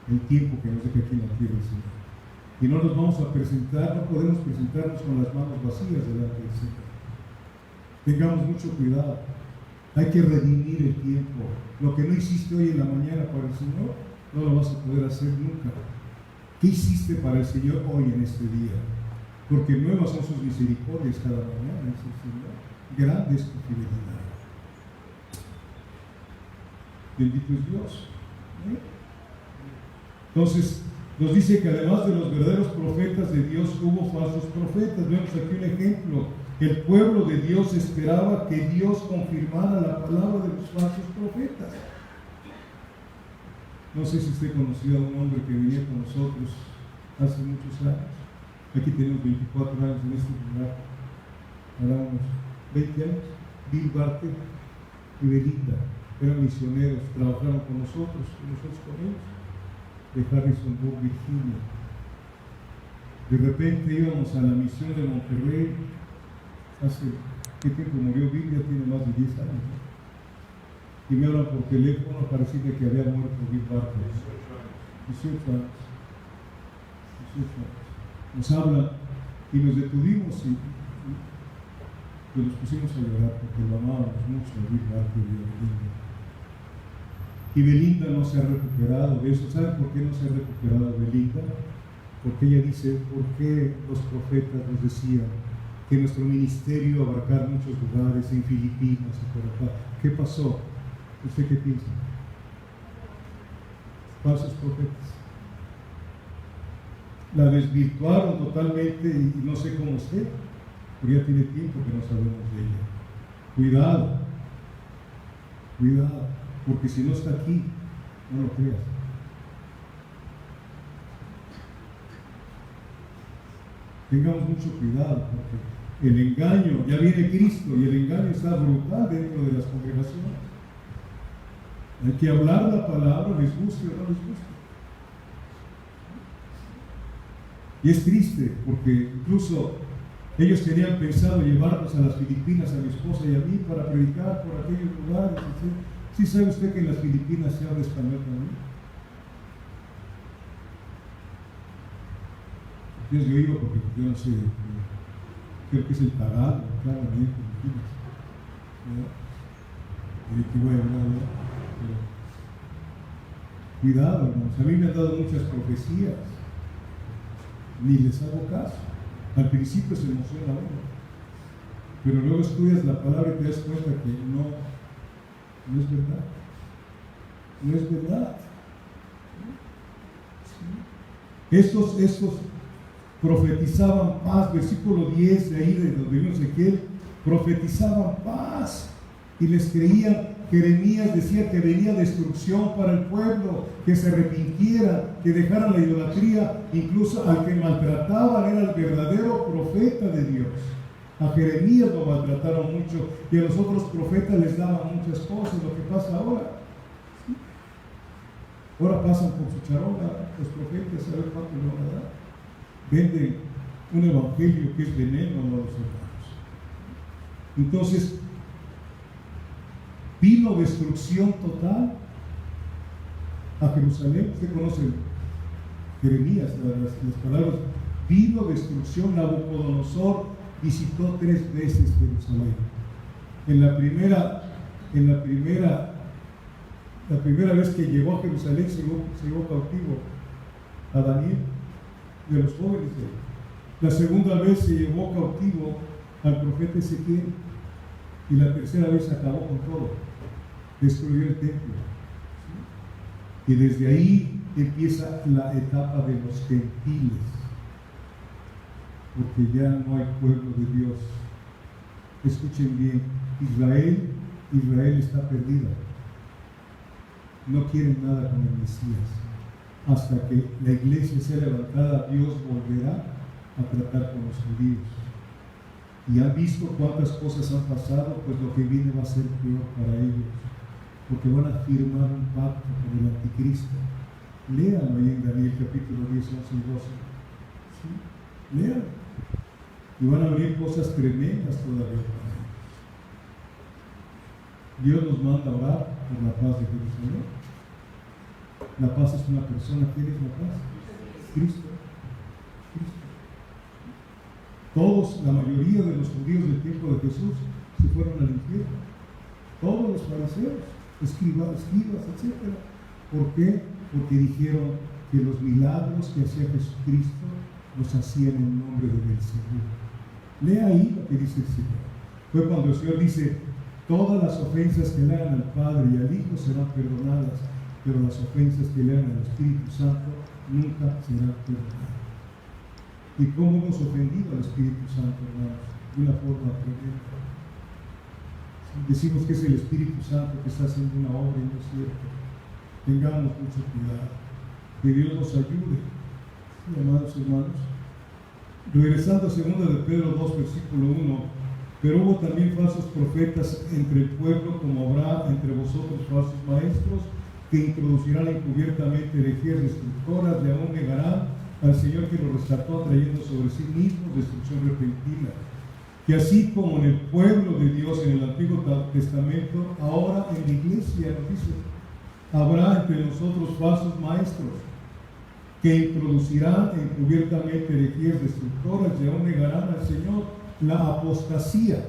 S1: el tiempo que nos deja aquí en la tierra, Señor. Y no nos vamos a presentar, no podemos presentarnos con las manos vacías delante del Señor. Tengamos mucho cuidado. Hay que redimir el tiempo. Lo que no hiciste hoy en la mañana para el Señor, no lo vas a poder hacer nunca. ¿Qué hiciste para el Señor hoy en este día? Porque nuevas son sus misericordias cada mañana, dice el Señor. Grande es tu fidelidad. Bendito es Dios. Entonces, nos dice que además de los verdaderos profetas de Dios, hubo falsos profetas. Vemos aquí un ejemplo. El pueblo de Dios esperaba que Dios confirmara la palabra de los falsos profetas. No sé si usted conoció a un hombre que venía con nosotros hace muchos años. Aquí tenemos 24 años en este lugar. Ahora unos 20 años. Bill Barker y Belinda eran misioneros, trabajaron con nosotros con ellos, de Harrisonburg, Virginia. De repente íbamos a la misión de Monterrey. Hace ¿qué tiempo murió Bill? Ya tiene más de 10 años, ¿no? Y me hablan por teléfono, parecía que había muerto Bill Barker. 18 años. Nos hablan y nos detuvimos y nos pusimos a llorar porque lo amábamos mucho a Bill Barker y a Belinda. Y Belinda no se ha recuperado de eso. ¿Saben por qué no se ha recuperado Belinda? Porque ella dice, ¿por qué los profetas nos decían que nuestro ministerio abarcar muchos lugares en Filipinas y por acá? ¿Qué pasó? ¿Usted qué piensa? Falsos profetas. La desvirtuaron totalmente y no sé cómo esté, porque ya tiene tiempo que no sabemos de ella. Cuidado, porque si no está aquí, no lo creas. Tengamos mucho cuidado, porque el engaño, ya viene Cristo y el engaño está brutal dentro de las congregaciones. Hay que hablar la palabra, les guste o no les guste. Y es triste porque incluso ellos tenían pensado llevarnos a las Filipinas, a mi esposa y a mí, para predicar por aquellos lugares. ¿Sí sabe usted que en las Filipinas se habla español también? Entonces yo iba porque yo no sé, creo que es el Tagalog, claro, en Filipinas. ¿De qué voy a hablar ahora? Cuidado, hermanos, a mí me han dado muchas profecías, ni les hago caso. Al principio se emociona uno, pero luego estudias la palabra y te das cuenta que no es verdad. No es verdad. Sí. Estos profetizaban paz, versículo 10 de ahí de donde vimos Ezequiel, profetizaban paz y les creían. Jeremías decía que venía destrucción para el pueblo, que se arrepintiera, que dejaran la idolatría. Incluso al que maltrataban era el verdadero profeta de Dios. A Jeremías lo maltrataron mucho y a los otros profetas les daban muchas cosas. Lo que pasa ahora, ¿sí? Ahora pasan por su charola los profetas, a ver cuánto le van a dar. Venden un evangelio que es veneno a los hermanos. Entonces, vino destrucción total a Jerusalén. Usted conoce Jeremías, las palabras. Vino destrucción. Nabucodonosor visitó 3 veces Jerusalén. La primera vez que llegó a Jerusalén se llevó cautivo a Daniel, de los jóvenes de él. La segunda vez se llevó cautivo al profeta Ezequiel. Y la tercera vez acabó con todo. Destruyó el templo. ¿Sí? Y desde ahí empieza la etapa de los gentiles. Porque ya no hay pueblo de Dios. Escuchen bien, Israel está perdida. No quieren nada con el Mesías. Hasta que la iglesia sea levantada, Dios volverá a tratar con los judíos. Y han visto cuántas cosas han pasado, pues lo que viene va a ser peor para ellos, porque van a firmar un pacto con el anticristo. Léanlo ahí en Daniel capítulo 10, 11 y 12. ¿Sí? Léanlo. Y van a venir cosas tremendas todavía para ellos. Dios nos manda a orar por la paz de Jerusalén. La paz es una persona. ¿Quién es la paz? Cristo. Todos, la mayoría de los judíos del tiempo de Jesús se fueron al infierno. Todos los fariseos, escribas, etc. ¿Por qué? Porque dijeron que los milagros que hacía Jesucristo los hacía en el nombre de Beelzebú. Lea ahí lo que dice el Señor. Fue cuando el Señor dice: todas las ofensas que le hagan al Padre y al Hijo serán perdonadas, pero las ofensas que le hagan al Espíritu Santo nunca serán perdonadas. ¿Y cómo hemos ofendido al Espíritu Santo, hermanos? De una forma tremenda. Decimos que es el Espíritu Santo que está haciendo una obra y no es cierto. Tengamos mucho cuidado. Que Dios nos ayude, amados hermanos. Regresando a 2 de Pedro 2, versículo 1: pero hubo también falsos profetas entre el pueblo, como habrá entre vosotros falsos maestros, que introducirán encubiertamente herejías destructoras, y aún negarán al Señor que los rescató, atrayendo sobre sí mismos destrucción repentina. Que así como en el pueblo de Dios en el Antiguo Testamento, ahora en la iglesia, nos dice, habrá entre nosotros falsos maestros, que introducirán encubiertamente herejías destructoras, y aún negarán al Señor. La apostasía,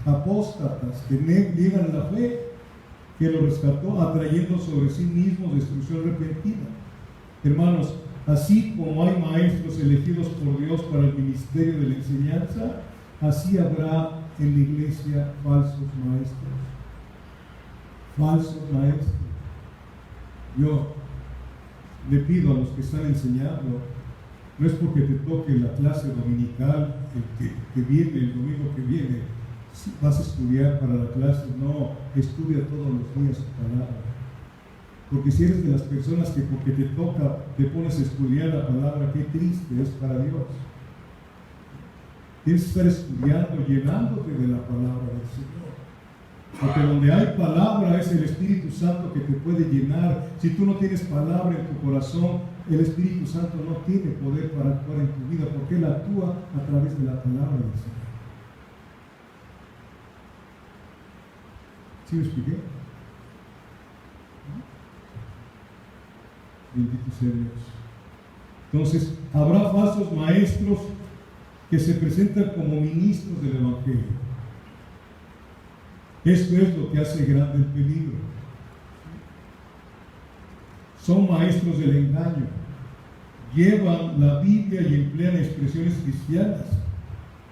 S1: apóstatas que niegan la fe que lo rescató, atrayendo sobre sí mismos destrucción repentina. Hermanos, así como hay maestros elegidos por Dios para el ministerio de la enseñanza, así habrá en la iglesia falsos maestros. Falsos maestros. Yo le pido a los que están enseñando, no es porque te toque la clase dominical que viene, el domingo que viene, vas a estudiar para la clase. No, estudia todos los días su palabra. Porque si eres de las personas que porque te toca te pones a estudiar la palabra, qué triste es para Dios. Tienes que estar estudiando, llenándote de la palabra del Señor. Porque donde hay palabra es el Espíritu Santo que te puede llenar. Si tú no tienes palabra en tu corazón, el Espíritu Santo no tiene poder para actuar en tu vida, porque Él actúa a través de la palabra del Señor. ¿Sí lo expliqué? Bendito sea Dios. Entonces, habrá falsos maestros que se presentan como ministros del Evangelio. Esto es lo que hace grande el peligro. Son maestros del engaño. Llevan la Biblia y emplean expresiones cristianas,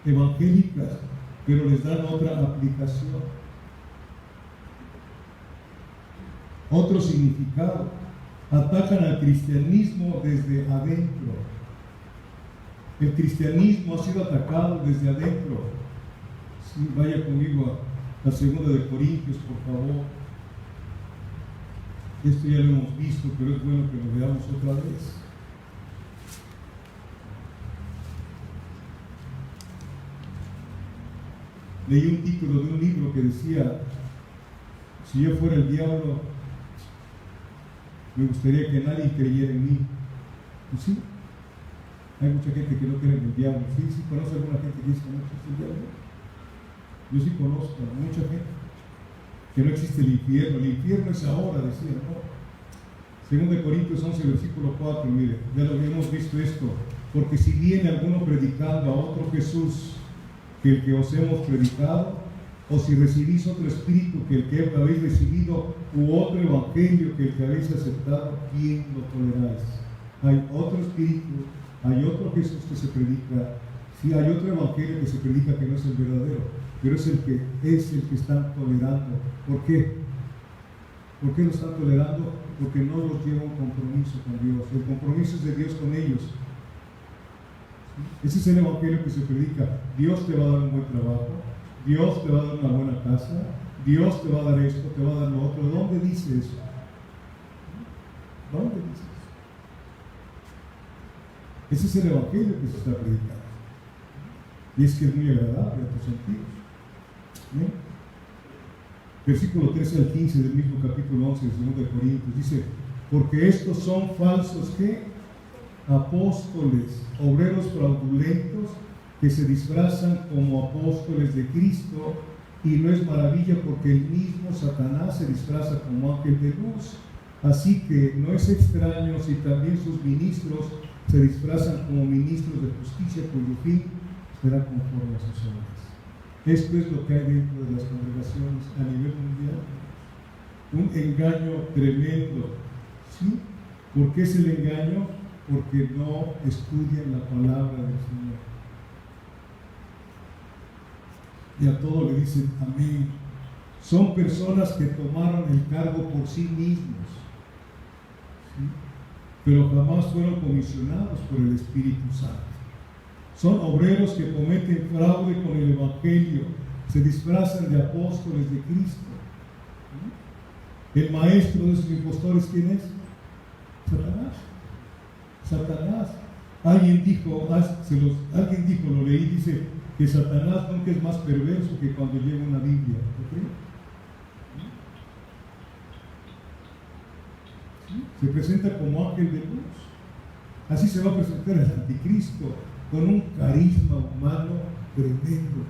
S1: evangélicas, pero les dan otra aplicación, otro significado. Atacan al cristianismo desde adentro. El cristianismo ha sido atacado desde adentro. Sí, vaya conmigo a 2 de Corintios, por favor. Esto ya lo hemos visto, pero es bueno que lo veamos otra vez. Leí un título de un libro que decía: si yo fuera el diablo, me gustaría que nadie creyera en mí. Pues sí, hay mucha gente que no cree en el diablo. Sí, conoce a alguna gente que dice que no existe el diablo. Yo sí conozco a mucha gente que no existe el infierno. El infierno es ahora, decía, ¿no? 2 Corintios 11, versículo 4, mire, ya lo habíamos visto esto. Porque si viene alguno predicando a otro Jesús que el que os hemos predicado, o si recibís otro espíritu que el que habéis recibido, u otro evangelio que el que habéis aceptado, ¿quién lo toleráis? Hay otro espíritu, hay otro Jesús que se predica. Sí, hay otro evangelio que se predica que no es el verdadero, pero es el que están tolerando. ¿Por qué? ¿Por qué lo están tolerando? Porque no los lleva un compromiso con Dios. El compromiso es de Dios con ellos. ¿Sí? Ese es el evangelio que se predica. Dios te va a dar un buen trabajo, Dios te va a dar una buena casa, Dios te va a dar esto, te va a dar lo otro. ¿Dónde dice eso? ¿Dónde dice eso? Ese es el evangelio que se está predicando. Y es que es muy agradable a tus sentidos. ¿Sí? Versículo 13 al 15 del mismo capítulo 11 de 2 Corintios dice: porque estos son falsos, ¿qué? Apóstoles, obreros fraudulentos, que se disfrazan como apóstoles de Cristo, y no es maravilla porque el mismo Satanás se disfraza como ángel de luz. Así que no es extraño si también sus ministros se disfrazan como ministros de justicia, cuyo fin será conforme a sus obras. Esto es lo que hay dentro de las congregaciones a nivel mundial. Un engaño tremendo. ¿Sí? ¿Por qué es el engaño? Porque no estudian la palabra del Señor. Y a todo le dicen amén. Son personas que tomaron el cargo por sí mismos, ¿sí? Pero jamás fueron comisionados por el Espíritu Santo. Son obreros que cometen fraude con el Evangelio, se disfrazan de apóstoles de Cristo. ¿Sí? El maestro de esos impostores, ¿quién es? Satanás. Satanás. Alguien dijo, lo leí, dice que Satanás nunca es más perverso que cuando llega una Biblia. ¿Okay? ¿Sí? Se presenta como ángel de luz. Así se va a presentar el anticristo, con un carisma humano tremendo.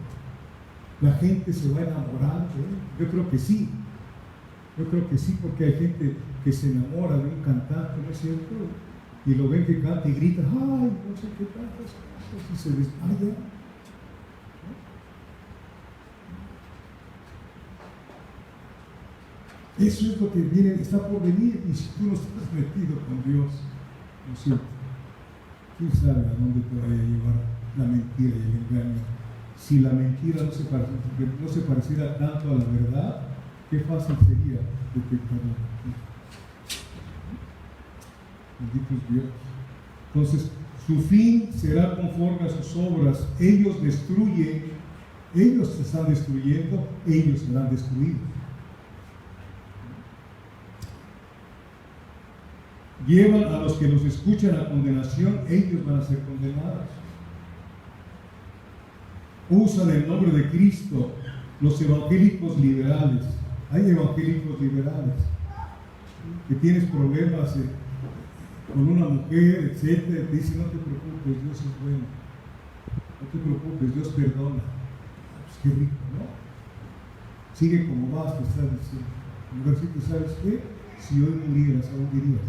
S1: La gente se va a enamorar de él. Yo creo que sí. Porque hay gente que se enamora de un cantante, ¿no es cierto? Y lo ven que canta y grita, ¡ay! No sé qué tantas cosas, y se desmaya. Eso es lo que viene, está por venir, y si tú no estás metido con Dios, ¿no es cierto? ¿Quién sabe a dónde te vaya a llevar la mentira y el engaño? Si la mentira no se pareciera tanto a la verdad, qué fácil sería detectar la mentira. Bendito es Dios. Entonces, su fin será conforme a sus obras. Ellos destruyen, ellos se están destruyendo, ellos serán destruidos. Llevan a los que los escuchan a condenación, ellos van a ser condenados. Usan el nombre de Cristo los evangélicos liberales. Hay evangélicos liberales que tienes problemas con una mujer, etcétera, te dicen, no te preocupes, Dios es bueno, no te preocupes, Dios perdona. Pues qué rico, ¿no? Sigue como vas, te estás diciendo. En el versículo, ¿sabes qué? Si hoy murieras, aún dirías.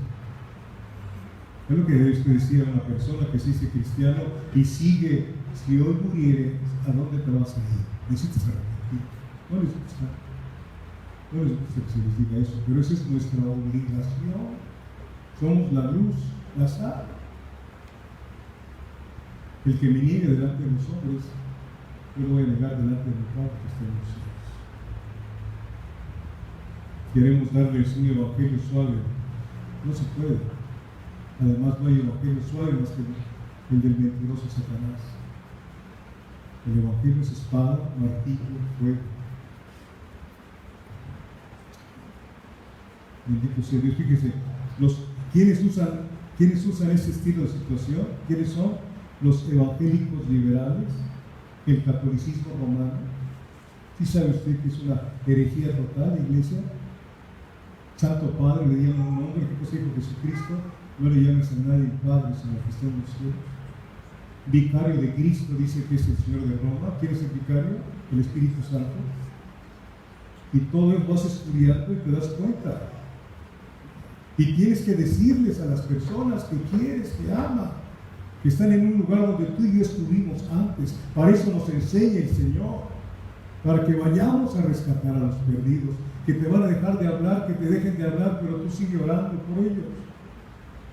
S1: Es lo que decía una persona que se dice cristiano y sigue, si hoy murieres, ¿a dónde te vas a ir? Necesitas arrepentir. No les gusta que se les diga eso, pero esa es nuestra obligación. Somos la luz, la sal. El que me niegue delante de los hombres, yo lo voy a negar delante de mi Padre que está en los cielos. Queremos darles un evangelio suave. No se puede. Además, no hay evangelio suave más que el del mentiroso Satanás. El evangelio es espada, martillo, fuego. Bendito sea Dios. Fíjese, ¿quiénes usan ese estilo de situación? ¿Quiénes son? Los evangélicos liberales, el catolicismo romano. ¿Sí sabe usted que es una herejía total, iglesia? Santo Padre le llaman un nombre, ¿qué cosa dijo Jesucristo? No le llames a nadie Padre, sino que está en los cielos. Vicario de Cristo dice que es el Señor de Roma. ¿Quién es el vicario? El Espíritu Santo. Y todo eso vas estudiando y te das cuenta. Y tienes que decirles a las personas que quieres, que aman, que están en un lugar donde tú y yo estuvimos antes. Para eso nos enseña el Señor, para que vayamos a rescatar a los perdidos, que te van a dejar de hablar, que te dejen de hablar, pero tú sigue orando por ellos.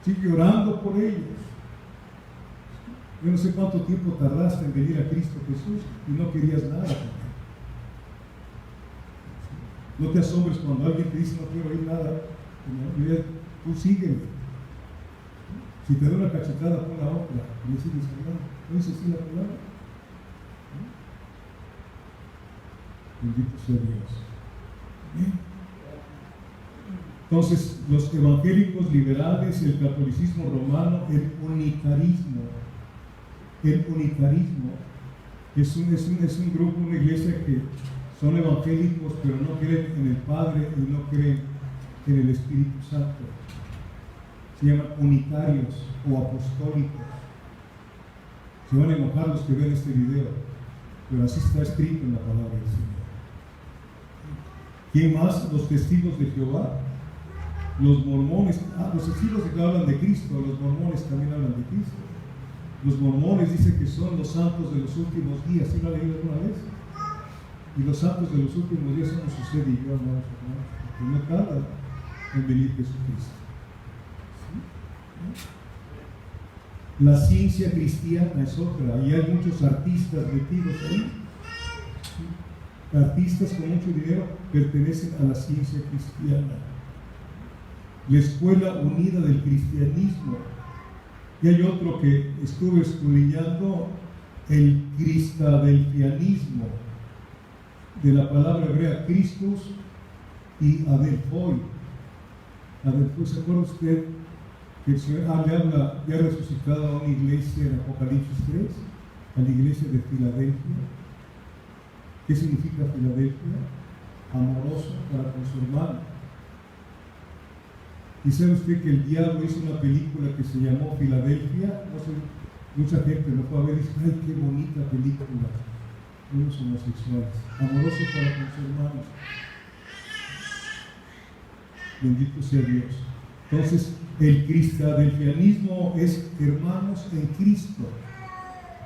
S1: Sigue orando por ellos. Yo no sé cuánto tiempo tardaste en venir a Cristo Jesús y no querías nada con él. No te asombres cuando alguien te dice no quiero oír nada. Tú sígueme. Si te doy una cachetada, pon la otra. Y le sigues hablando. ¿No dices así la palabra? Bendito sea Dios. ¿Bien? Entonces, los evangélicos liberales, el catolicismo romano, el unitarismo es un grupo, una iglesia que son evangélicos, pero no creen en el Padre y no creen en el Espíritu Santo. Se llaman unitarios o apostólicos. Se van a enojar los que ven este video, pero así está escrito en la palabra del Señor. ¿Quién más? Los testigos de Jehová. Los mormones, los testigos de Jehová hablan de Cristo, los mormones también hablan de Cristo. Los mormones dicen que son los santos de los últimos días. ¿Sí lo han leído alguna vez? Y los santos de los últimos días somos usted y yo, hermanos, porque no tarda en venir Jesucristo. ¿Sí? La ciencia cristiana es otra, y hay muchos artistas metidos ahí. ¿Sí? Artistas con mucho dinero pertenecen a la ciencia cristiana. La Escuela Unida del Cristianismo. Y hay otro que estuve estudiando, el cristadelfianismo, de la palabra hebrea Christus y Adelphoi. Adelphoi, ¿se acuerda usted que el Señor le habla, ya resucitado a una iglesia en Apocalipsis 3, a la iglesia de Filadelfia? ¿Qué significa Filadelfia? Amoroso para con su hermano. ¿Y sabe usted que el diablo hizo una película que se llamó Filadelfia? No sé, mucha gente lo fue a ver y dice, ¡ay, qué bonita película! Unos homosexuales, amorosos para con su hermano. Bendito sea Dios. Entonces, el cristadelfianismo es hermanos en Cristo.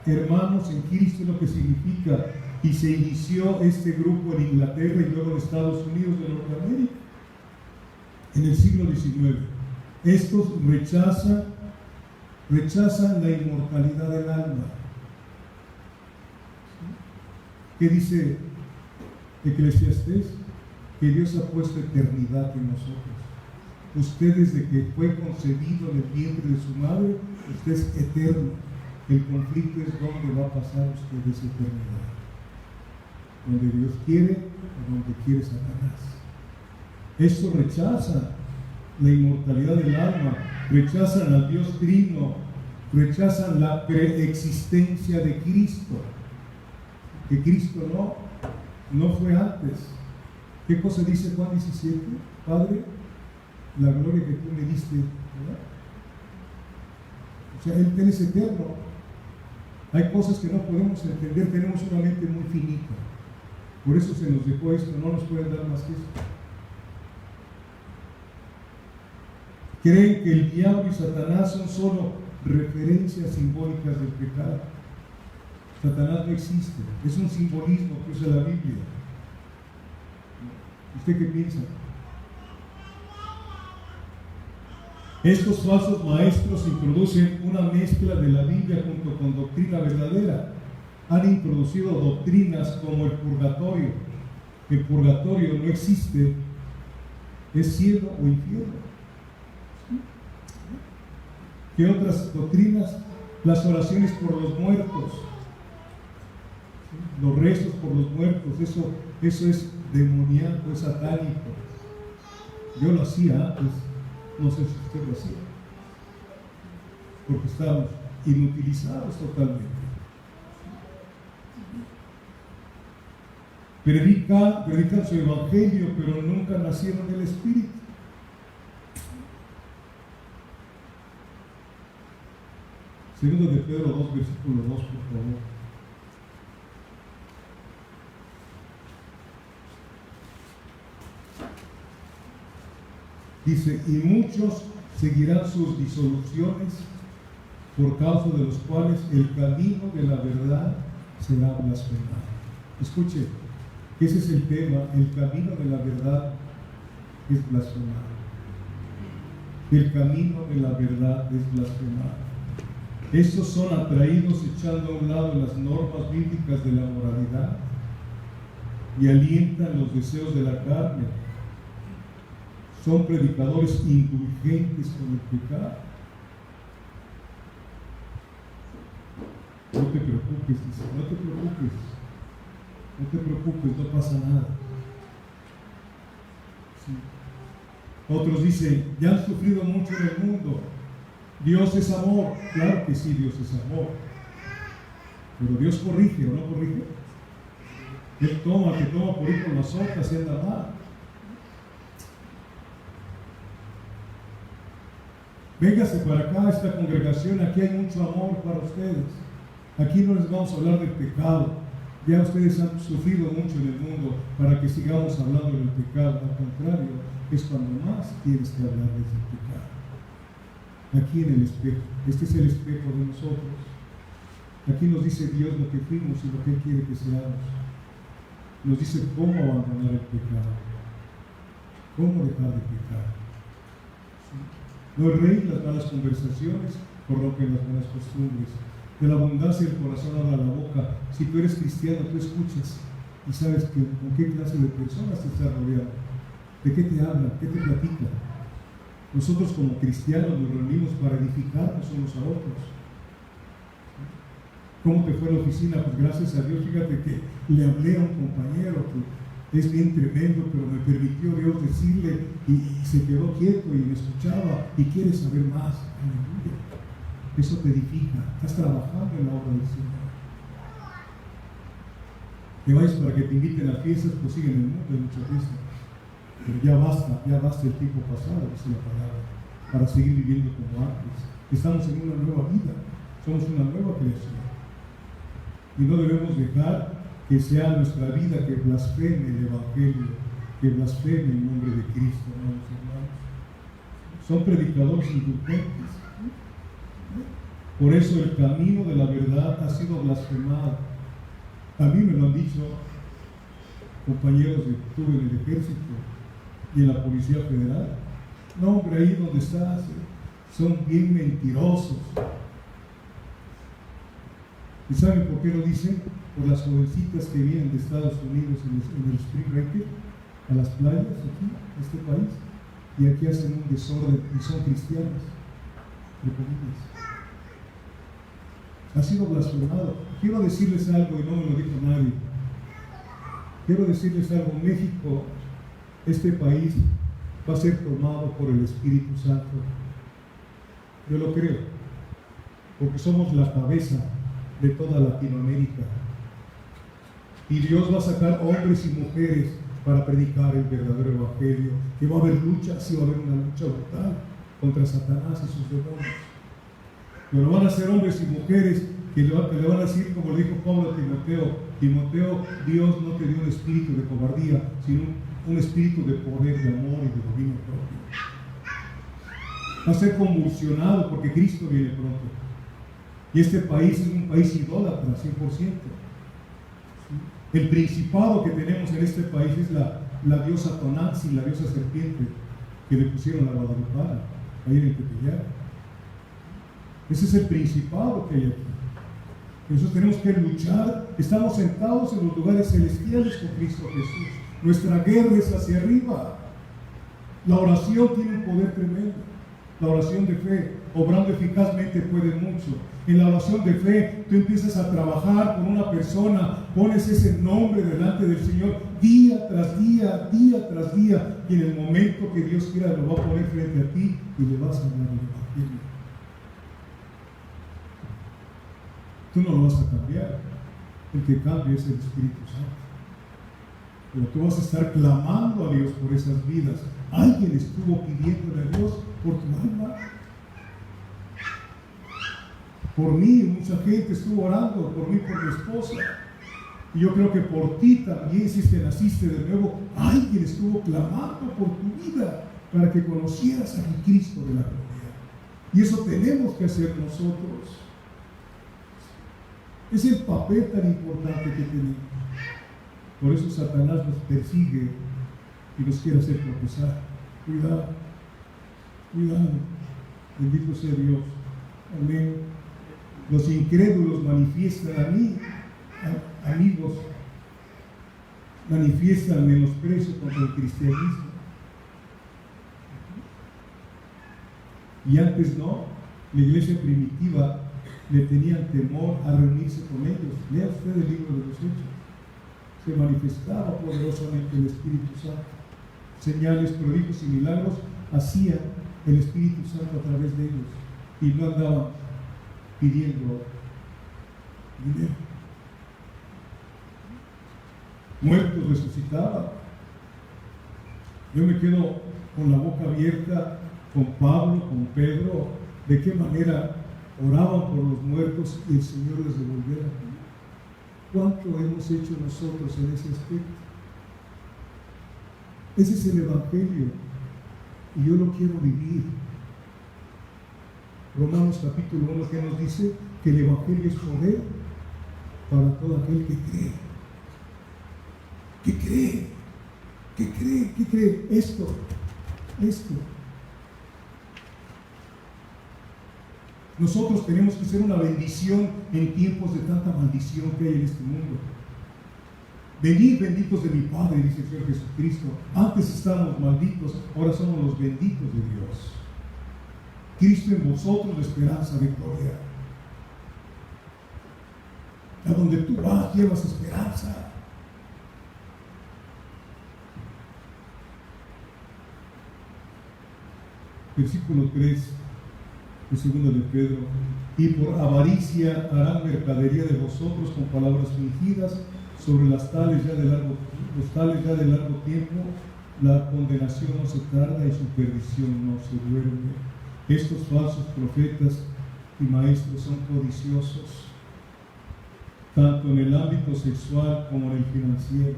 S1: Hermanos en Cristo es lo que significa. Y se inició este grupo en Inglaterra y luego en Estados Unidos de Norteamérica, en el siglo XIX. Estos rechazan la inmortalidad del alma. ¿Qué dice Eclesiastés? Que Dios ha puesto eternidad en nosotros. Usted, desde que fue concebido en el vientre de su madre, usted es eterno. El conflicto es dónde va a pasar usted esa eternidad. Donde Dios quiere o donde quiere Satanás. Esto rechaza la inmortalidad del alma, rechazan al Dios Trino, rechazan la preexistencia de Cristo, que Cristo no fue antes. ¿Qué cosa dice Juan 17? Padre, la gloria que tú me diste, ¿verdad? O sea, Él es eterno. Hay cosas que no podemos entender, tenemos una mente muy finita. Por eso se nos dejó esto, no nos pueden dar más que esto. Creen que el diablo y Satanás son solo referencias simbólicas del pecado. Satanás no existe, es un simbolismo que usa la Biblia. ¿Usted qué piensa? Estos falsos maestros introducen una mezcla de la Biblia junto con doctrina verdadera. Han introducido doctrinas como el purgatorio. El purgatorio no existe, es cielo o infierno. ¿Qué otras doctrinas? Las oraciones por los muertos, los rezos por los muertos, eso es demoníaco, es satánico. Yo lo hacía antes, no sé si usted lo hacía, porque estábamos inutilizados totalmente. Predican su evangelio, pero nunca nacieron del Espíritu. Segundo de Pedro 2, versículo 2, por favor. Dice, y muchos seguirán sus disoluciones, por causa de los cuales el camino de la verdad será blasfemado. Escuche, ese es el tema, el camino de la verdad es blasfemado. El camino de la verdad es blasfemado. Estos son atraídos echando a un lado las normas bíblicas de la moralidad y alientan los deseos de la carne. Son predicadores indulgentes con el pecado. No te preocupes, dice, no te preocupes. No te preocupes, no pasa nada. Sí. Otros dicen, ya han sufrido mucho en el mundo. Dios es amor. Claro que sí, Dios es amor. Pero Dios corrige o no corrige. Él que toma por hijo las hojas y anda mal. Véngase para acá, esta congregación, aquí hay mucho amor para ustedes. Aquí no les vamos a hablar del pecado. Ya ustedes han sufrido mucho en el mundo para que sigamos hablando del pecado. Al contrario, es cuando más tienes que hablarles del pecado. Aquí en el espejo. Este es el espejo de nosotros. Aquí nos dice Dios lo que fuimos y lo que Él quiere que seamos. Nos dice cómo abandonar el pecado, cómo dejar de pecar. No erréis las malas conversaciones, corrompen las buenas costumbres. De la abundancia del corazón habla la boca. Si tú eres cristiano, tú escuchas y sabes con qué clase de personas te estás rodeando, de qué te hablan, qué te platican. Nosotros como cristianos nos reunimos para edificarnos unos a otros. ¿Cómo te fue en la oficina? Pues gracias a Dios, fíjate que le hablé a un compañero que es bien tremendo, pero me permitió Dios decirle y se quedó quieto y me escuchaba y quiere saber más. Aleluya. Eso te edifica, estás trabajando en la obra del Señor. Que vayas para que te inviten a fiestas, pues siguen en el mundo, hay muchas fiestas. Pero ya basta el tiempo pasado, dice la palabra, para seguir viviendo como antes. Estamos en una nueva vida, somos una nueva creación. Y no debemos dejar que sea nuestra vida que blasfeme el Evangelio, que blasfeme el nombre de Cristo, hermanos. Son predicadores indulgentes. Por eso el camino de la verdad ha sido blasfemado. A mí me lo han dicho compañeros que tuve en el ejército y en la Policía Federal. No, hombre, ahí donde estás, son bien mentirosos. ¿Y saben por qué lo dicen? Por las jovencitas que vienen de Estados Unidos en el Spring Break, a las playas aquí, en este país, y aquí hacen un desorden y son cristianas, de comillas. Ha sido blasfemado. Quiero decirles algo y no me lo dijo nadie. Quiero decirles algo. México, este país, va a ser tomado por el Espíritu Santo. Yo lo creo, porque somos la cabeza de toda Latinoamérica. Y Dios va a sacar hombres y mujeres para predicar el verdadero evangelio. Que va a haber lucha, sí va a haber una lucha brutal contra Satanás y sus demonios. Pero van a ser hombres y mujeres que le van a decir, como le dijo Pablo a Timoteo: Timoteo, Dios no te dio un espíritu de cobardía, sino un espíritu de poder, de amor y de dominio propio. Va a ser convulsionado porque Cristo viene pronto. Y este país es un país idólatra, 100%. El principado que tenemos en este país es la diosa Tonantzin, la diosa serpiente, que le pusieron a Guadalupana, ahí en el Tepeyac. Ese es el principado que hay aquí. Por eso tenemos que luchar. Estamos sentados en los lugares celestiales con Cristo Jesús. Nuestra guerra es hacia arriba. La oración tiene un poder tremendo. La oración de fe, obrando eficazmente, puede mucho. En la oración de fe, tú empiezas a trabajar con una persona, pones ese nombre delante del Señor día tras día, día tras día, y en el momento que Dios quiera lo va a poner frente a ti y le vas a hablar el Evangelio. Tú no lo vas a cambiar. El que cambia es el Espíritu Santo. Pero tú vas a estar clamando a Dios por esas vidas. Alguien estuvo pidiéndole a Dios por tu alma. Por mí, mucha gente estuvo orando, por mí, por mi esposa. Y yo creo que por ti también, si te naciste de nuevo, alguien estuvo clamando por tu vida para que conocieras a Cristo de la gloria. Y eso tenemos que hacer nosotros. Es el papel tan importante que tenemos. Por eso Satanás nos persigue y nos quiere hacer tropezar. Cuidado, cuidado. Bendito sea Dios. Amén. Los incrédulos manifiestan a mí, amigos, manifiestan menosprecio contra el cristianismo. Y antes no, la iglesia primitiva le tenían temor a reunirse con ellos. Lea usted el libro de los Hechos. Se manifestaba poderosamente el Espíritu Santo. Señales, prodigios y milagros hacía el Espíritu Santo a través de ellos. Y no andaban pidiendo dinero. Muertos resucitaban. Yo me quedo con la boca abierta con Pablo, con Pedro, de qué manera oraban por los muertos y el Señor les devolvió la vida. ¿Cuánto hemos hecho nosotros en ese aspecto? Ese es el Evangelio y yo lo quiero vivir. Romanos capítulo 1, que nos dice que el Evangelio es poder para todo aquel que cree. ¿Qué cree? ¿Qué cree? ¿Qué cree? Esto. Nosotros tenemos que ser una bendición en tiempos de tanta maldición que hay en este mundo. Venid benditos de mi Padre, dice el Señor Jesucristo. Antes estábamos malditos, ahora somos los benditos de Dios. Cristo en vosotros, la esperanza de gloria. A donde tú vas, llevas esperanza. Versículo 3 de 2 de Pedro: y por avaricia harán mercadería de vosotros con palabras fingidas, sobre los tales ya de largo tiempo, la condenación no se tarda y su perdición no se duerme. Estos falsos profetas y maestros son codiciosos, tanto en el ámbito sexual como en el financiero.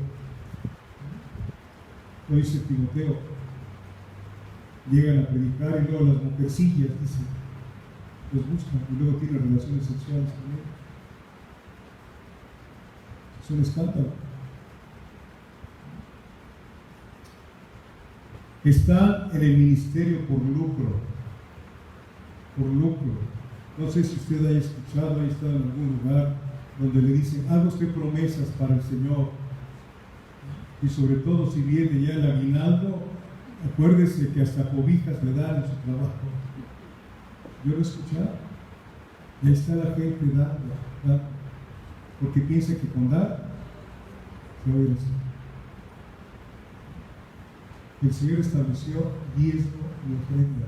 S1: Lo dice Timoteo. Llegan a predicar y luego las mujercillas, dice, los buscan y luego tienen relaciones sexuales con ellos. Es un escándalo. Están en el ministerio por lucro. No sé si usted haya escuchado, haya estado en algún lugar donde le dicen, haga usted promesas para el Señor. Y sobre todo si viene ya el aguinaldo, acuérdese que hasta cobijas le dan en su trabajo. Yo lo he escuchado. Y ahí está la gente dando, porque piensa que con dar se va a ir así. El Señor estableció diezmo y ofrenda.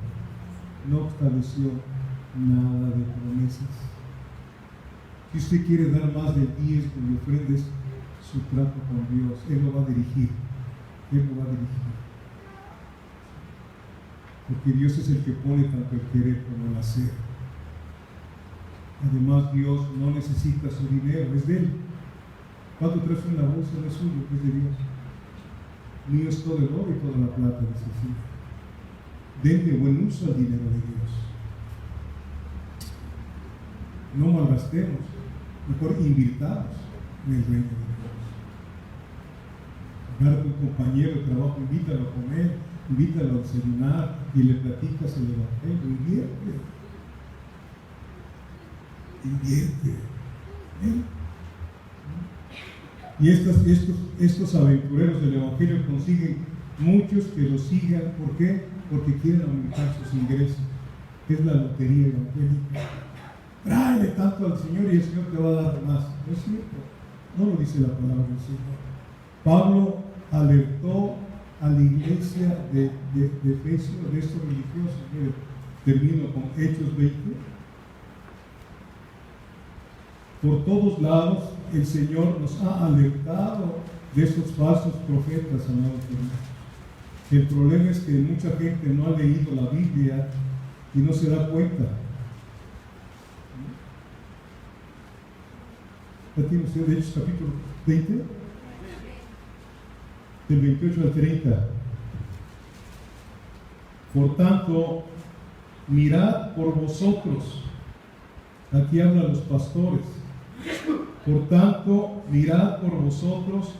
S1: No estableció nada de promesas. Si usted quiere dar más de diezmo y ofrendas, su trato con Dios, Él lo va a dirigir. Porque Dios es el que pone tanto el querer como el hacer. Además, Dios no necesita su dinero, es de Él. Cuando traes en la bolsa no es suyo, es de Dios. Mío es todo el oro y toda la plata, dice así. Denle buen uso al dinero de Dios. No malgastemos, mejor invirtamos en el reino de Dios. Agarra a tu compañero de trabajo, invítalo a comer, invítalo a desayunar y le platicas el Evangelio. Invierte. Y estos aventureros del Evangelio consiguen muchos que los sigan. ¿Por qué? Porque quieren aumentar sus ingresos. Es la lotería evangélica. Tráele tanto al Señor y el Señor te va a dar más. No es cierto. No lo dice la palabra del Señor. Pablo alertó a la iglesia de Efesios, de estos religiosos. Mire, termino con Hechos 20. Por todos lados el Señor nos ha alertado de estos falsos profetas, amados hermanos. El problema es que mucha gente no ha leído la Biblia y no se da cuenta. ¿Ya tiene usted Hechos capítulo 20? Del 28 al 30. Por tanto, mirad por vosotros. Aquí hablan los pastores. Por tanto, mirad por vosotros,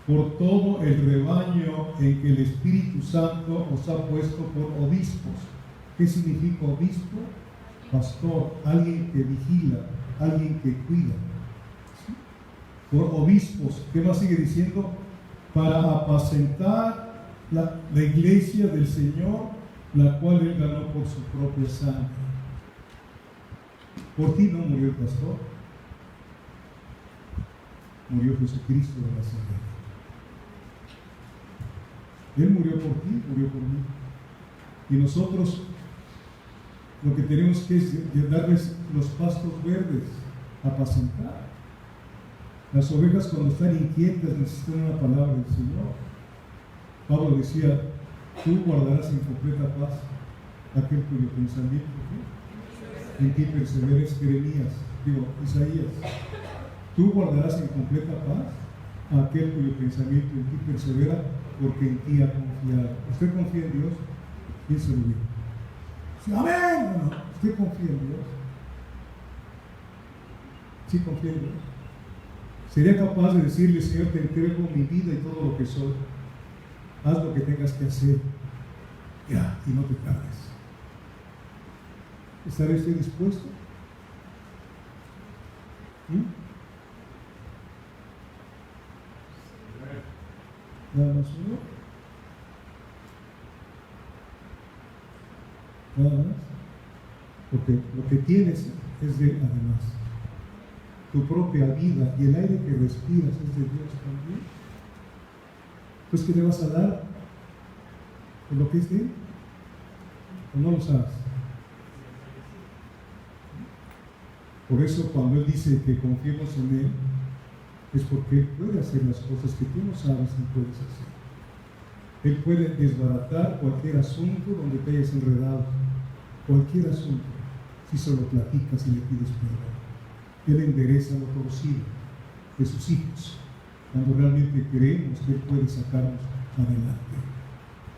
S1: por todo el rebaño en que el Espíritu Santo os ha puesto por obispos. ¿Qué significa obispo? Pastor, alguien que vigila, alguien que cuida. Por obispos, ¿qué más sigue diciendo? Para apacentar la iglesia del Señor, la cual Él ganó por su propia sangre. Por ti no murió el pastor, murió Jesucristo de Nazaret. Él murió por ti, murió por mí. Y nosotros lo que tenemos que es darles los pastos verdes, apacentar. Las ovejas cuando están inquietas necesitan una palabra del Señor. Pablo decía, tú guardarás en completa paz aquel cuyo pensamiento en ti persevera. Isaías, tú guardarás en completa paz a aquel cuyo pensamiento en ti persevera, porque en ti ha confiado. ¿Usted confía en Dios? ¿Quién se lo dijo? ¡Amén! No, ¿Usted confía en Dios? ¿Sí confía en Dios? ¿Sería capaz de decirle, Señor, te entrego mi vida y todo lo que soy? Haz lo que tengas que hacer. Ya, y no te cargues. ¿Estaré usted dispuesto? Nada más uno. Nada más. Porque lo que tienes es de además. Tu propia vida y el aire que respiras es de Dios también. Pues, ¿qué le vas a dar? ¿Por lo que es de Él? ¿O no lo sabes? Por eso cuando Él dice que confiemos en Él, es porque Él puede hacer las cosas que tú no sabes ni puedes hacer. Él puede desbaratar cualquier asunto donde te hayas enredado, cualquier asunto, si se lo platicas y le pides perdón. Él endereza lo torcido de sus hijos, cuando realmente creemos que Él puede sacarnos adelante.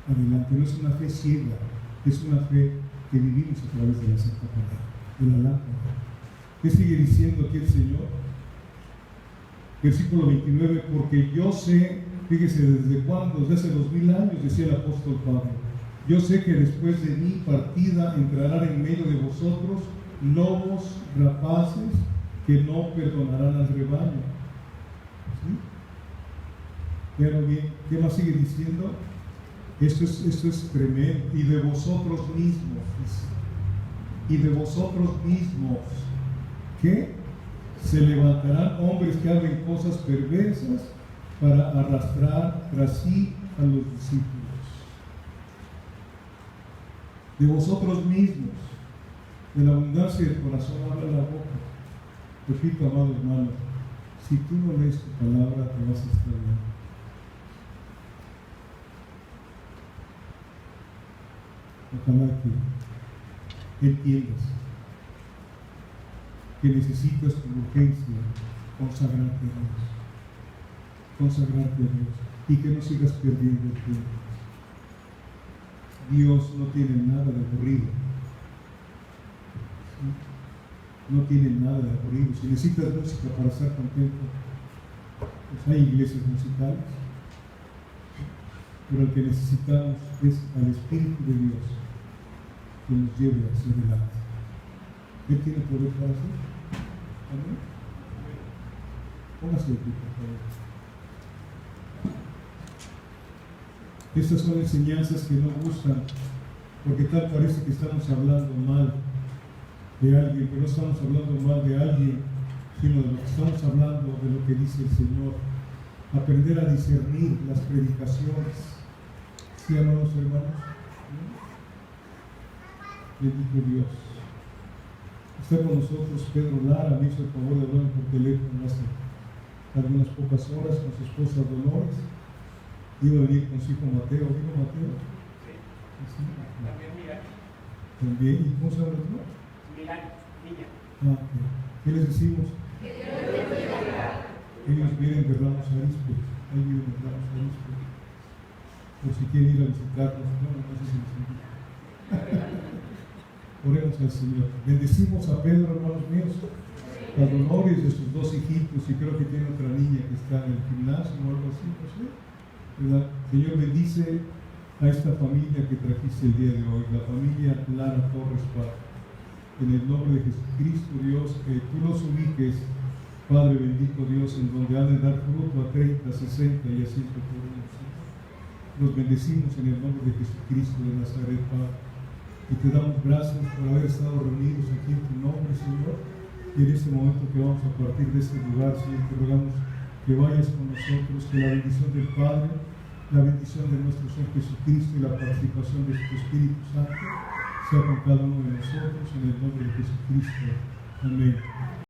S1: Adelante, no es una fe ciega, es una fe que vivimos a través de la Santa Palabra, de la lámpara. ¿Qué sigue diciendo aquí el Señor? Versículo 29, porque yo sé, fíjese desde cuándo, desde hace 2000 años, decía el apóstol Pablo, yo sé que después de mi partida entrarán en medio de vosotros lobos rapaces que no perdonarán al rebaño. ¿Sí? Pero bien, ¿qué más sigue diciendo? Esto es tremendo. Y de vosotros mismos, y de vosotros mismos, ¿qué? Se levantarán hombres que hablen cosas perversas para arrastrar tras sí a los discípulos. De vosotros mismos, de la abundancia del corazón habla la boca. Repito, amado hermano, si tú no lees tu palabra, te vas a extraviar. Ojalá que entiendas que necesitas con urgencia consagrarte a Dios. Consagrarte a Dios y que no sigas perdiendo el tiempo. Dios no tiene nada de aburrido. ¿Sí? No tiene nada de aburrido. Si necesitas música para estar contento, pues hay iglesias musicales. Pero el que necesitamos es al Espíritu de Dios que nos lleve hacia adelante. Él tiene poder para hacer. Amén. Póngase de pie, por favor. Estas son enseñanzas que no gustan, porque tal parece que estamos hablando mal de alguien, pero no estamos hablando mal de alguien, sino de lo que estamos hablando, de lo que dice el Señor. Aprender a discernir las predicaciones. ¿Sí, amados hermanos? Bendito Dios. Está con nosotros Pedro Lara, me hizo el favor de hablar por teléfono hace algunas pocas horas con su esposa Dolores. Iba a venir con su hijo Mateo. ¿Vino Mateo? Sí.
S2: También Mira.
S1: También. ¿Y cómo se llama el otro?
S2: Milán, niña.
S1: Okay. ¿Qué les decimos? Ellos vienen de Ramos Arizpe. Ahí viven de Ramos Arizpe. Por si quieren ir a visitarlos. No sé si les invito. Oremos al Señor. Bendecimos a Pedro, hermanos míos, a Dolores de sus dos hijitos, y creo que tiene otra niña que está en el gimnasio o algo así, no sé. ¿Verdad? Señor, bendice a esta familia que trajiste el día de hoy, la familia Lara Torres, Padre. En el nombre de Jesucristo, Dios, que tú los ubiques, Padre bendito Dios, en donde han de dar fruto a 30, 60 y a 100 por uno. Los bendecimos en el nombre de Jesucristo de Nazaret, Padre. Y te damos gracias por haber estado reunidos aquí en tu nombre, Señor. Y en este momento que vamos a partir de este lugar, Señor, te rogamos que vayas con nosotros, que la bendición del Padre, la bendición de nuestro Señor Jesucristo y la participación de tu Espíritu Santo sea con cada uno de nosotros, en el nombre de Jesucristo. Amén.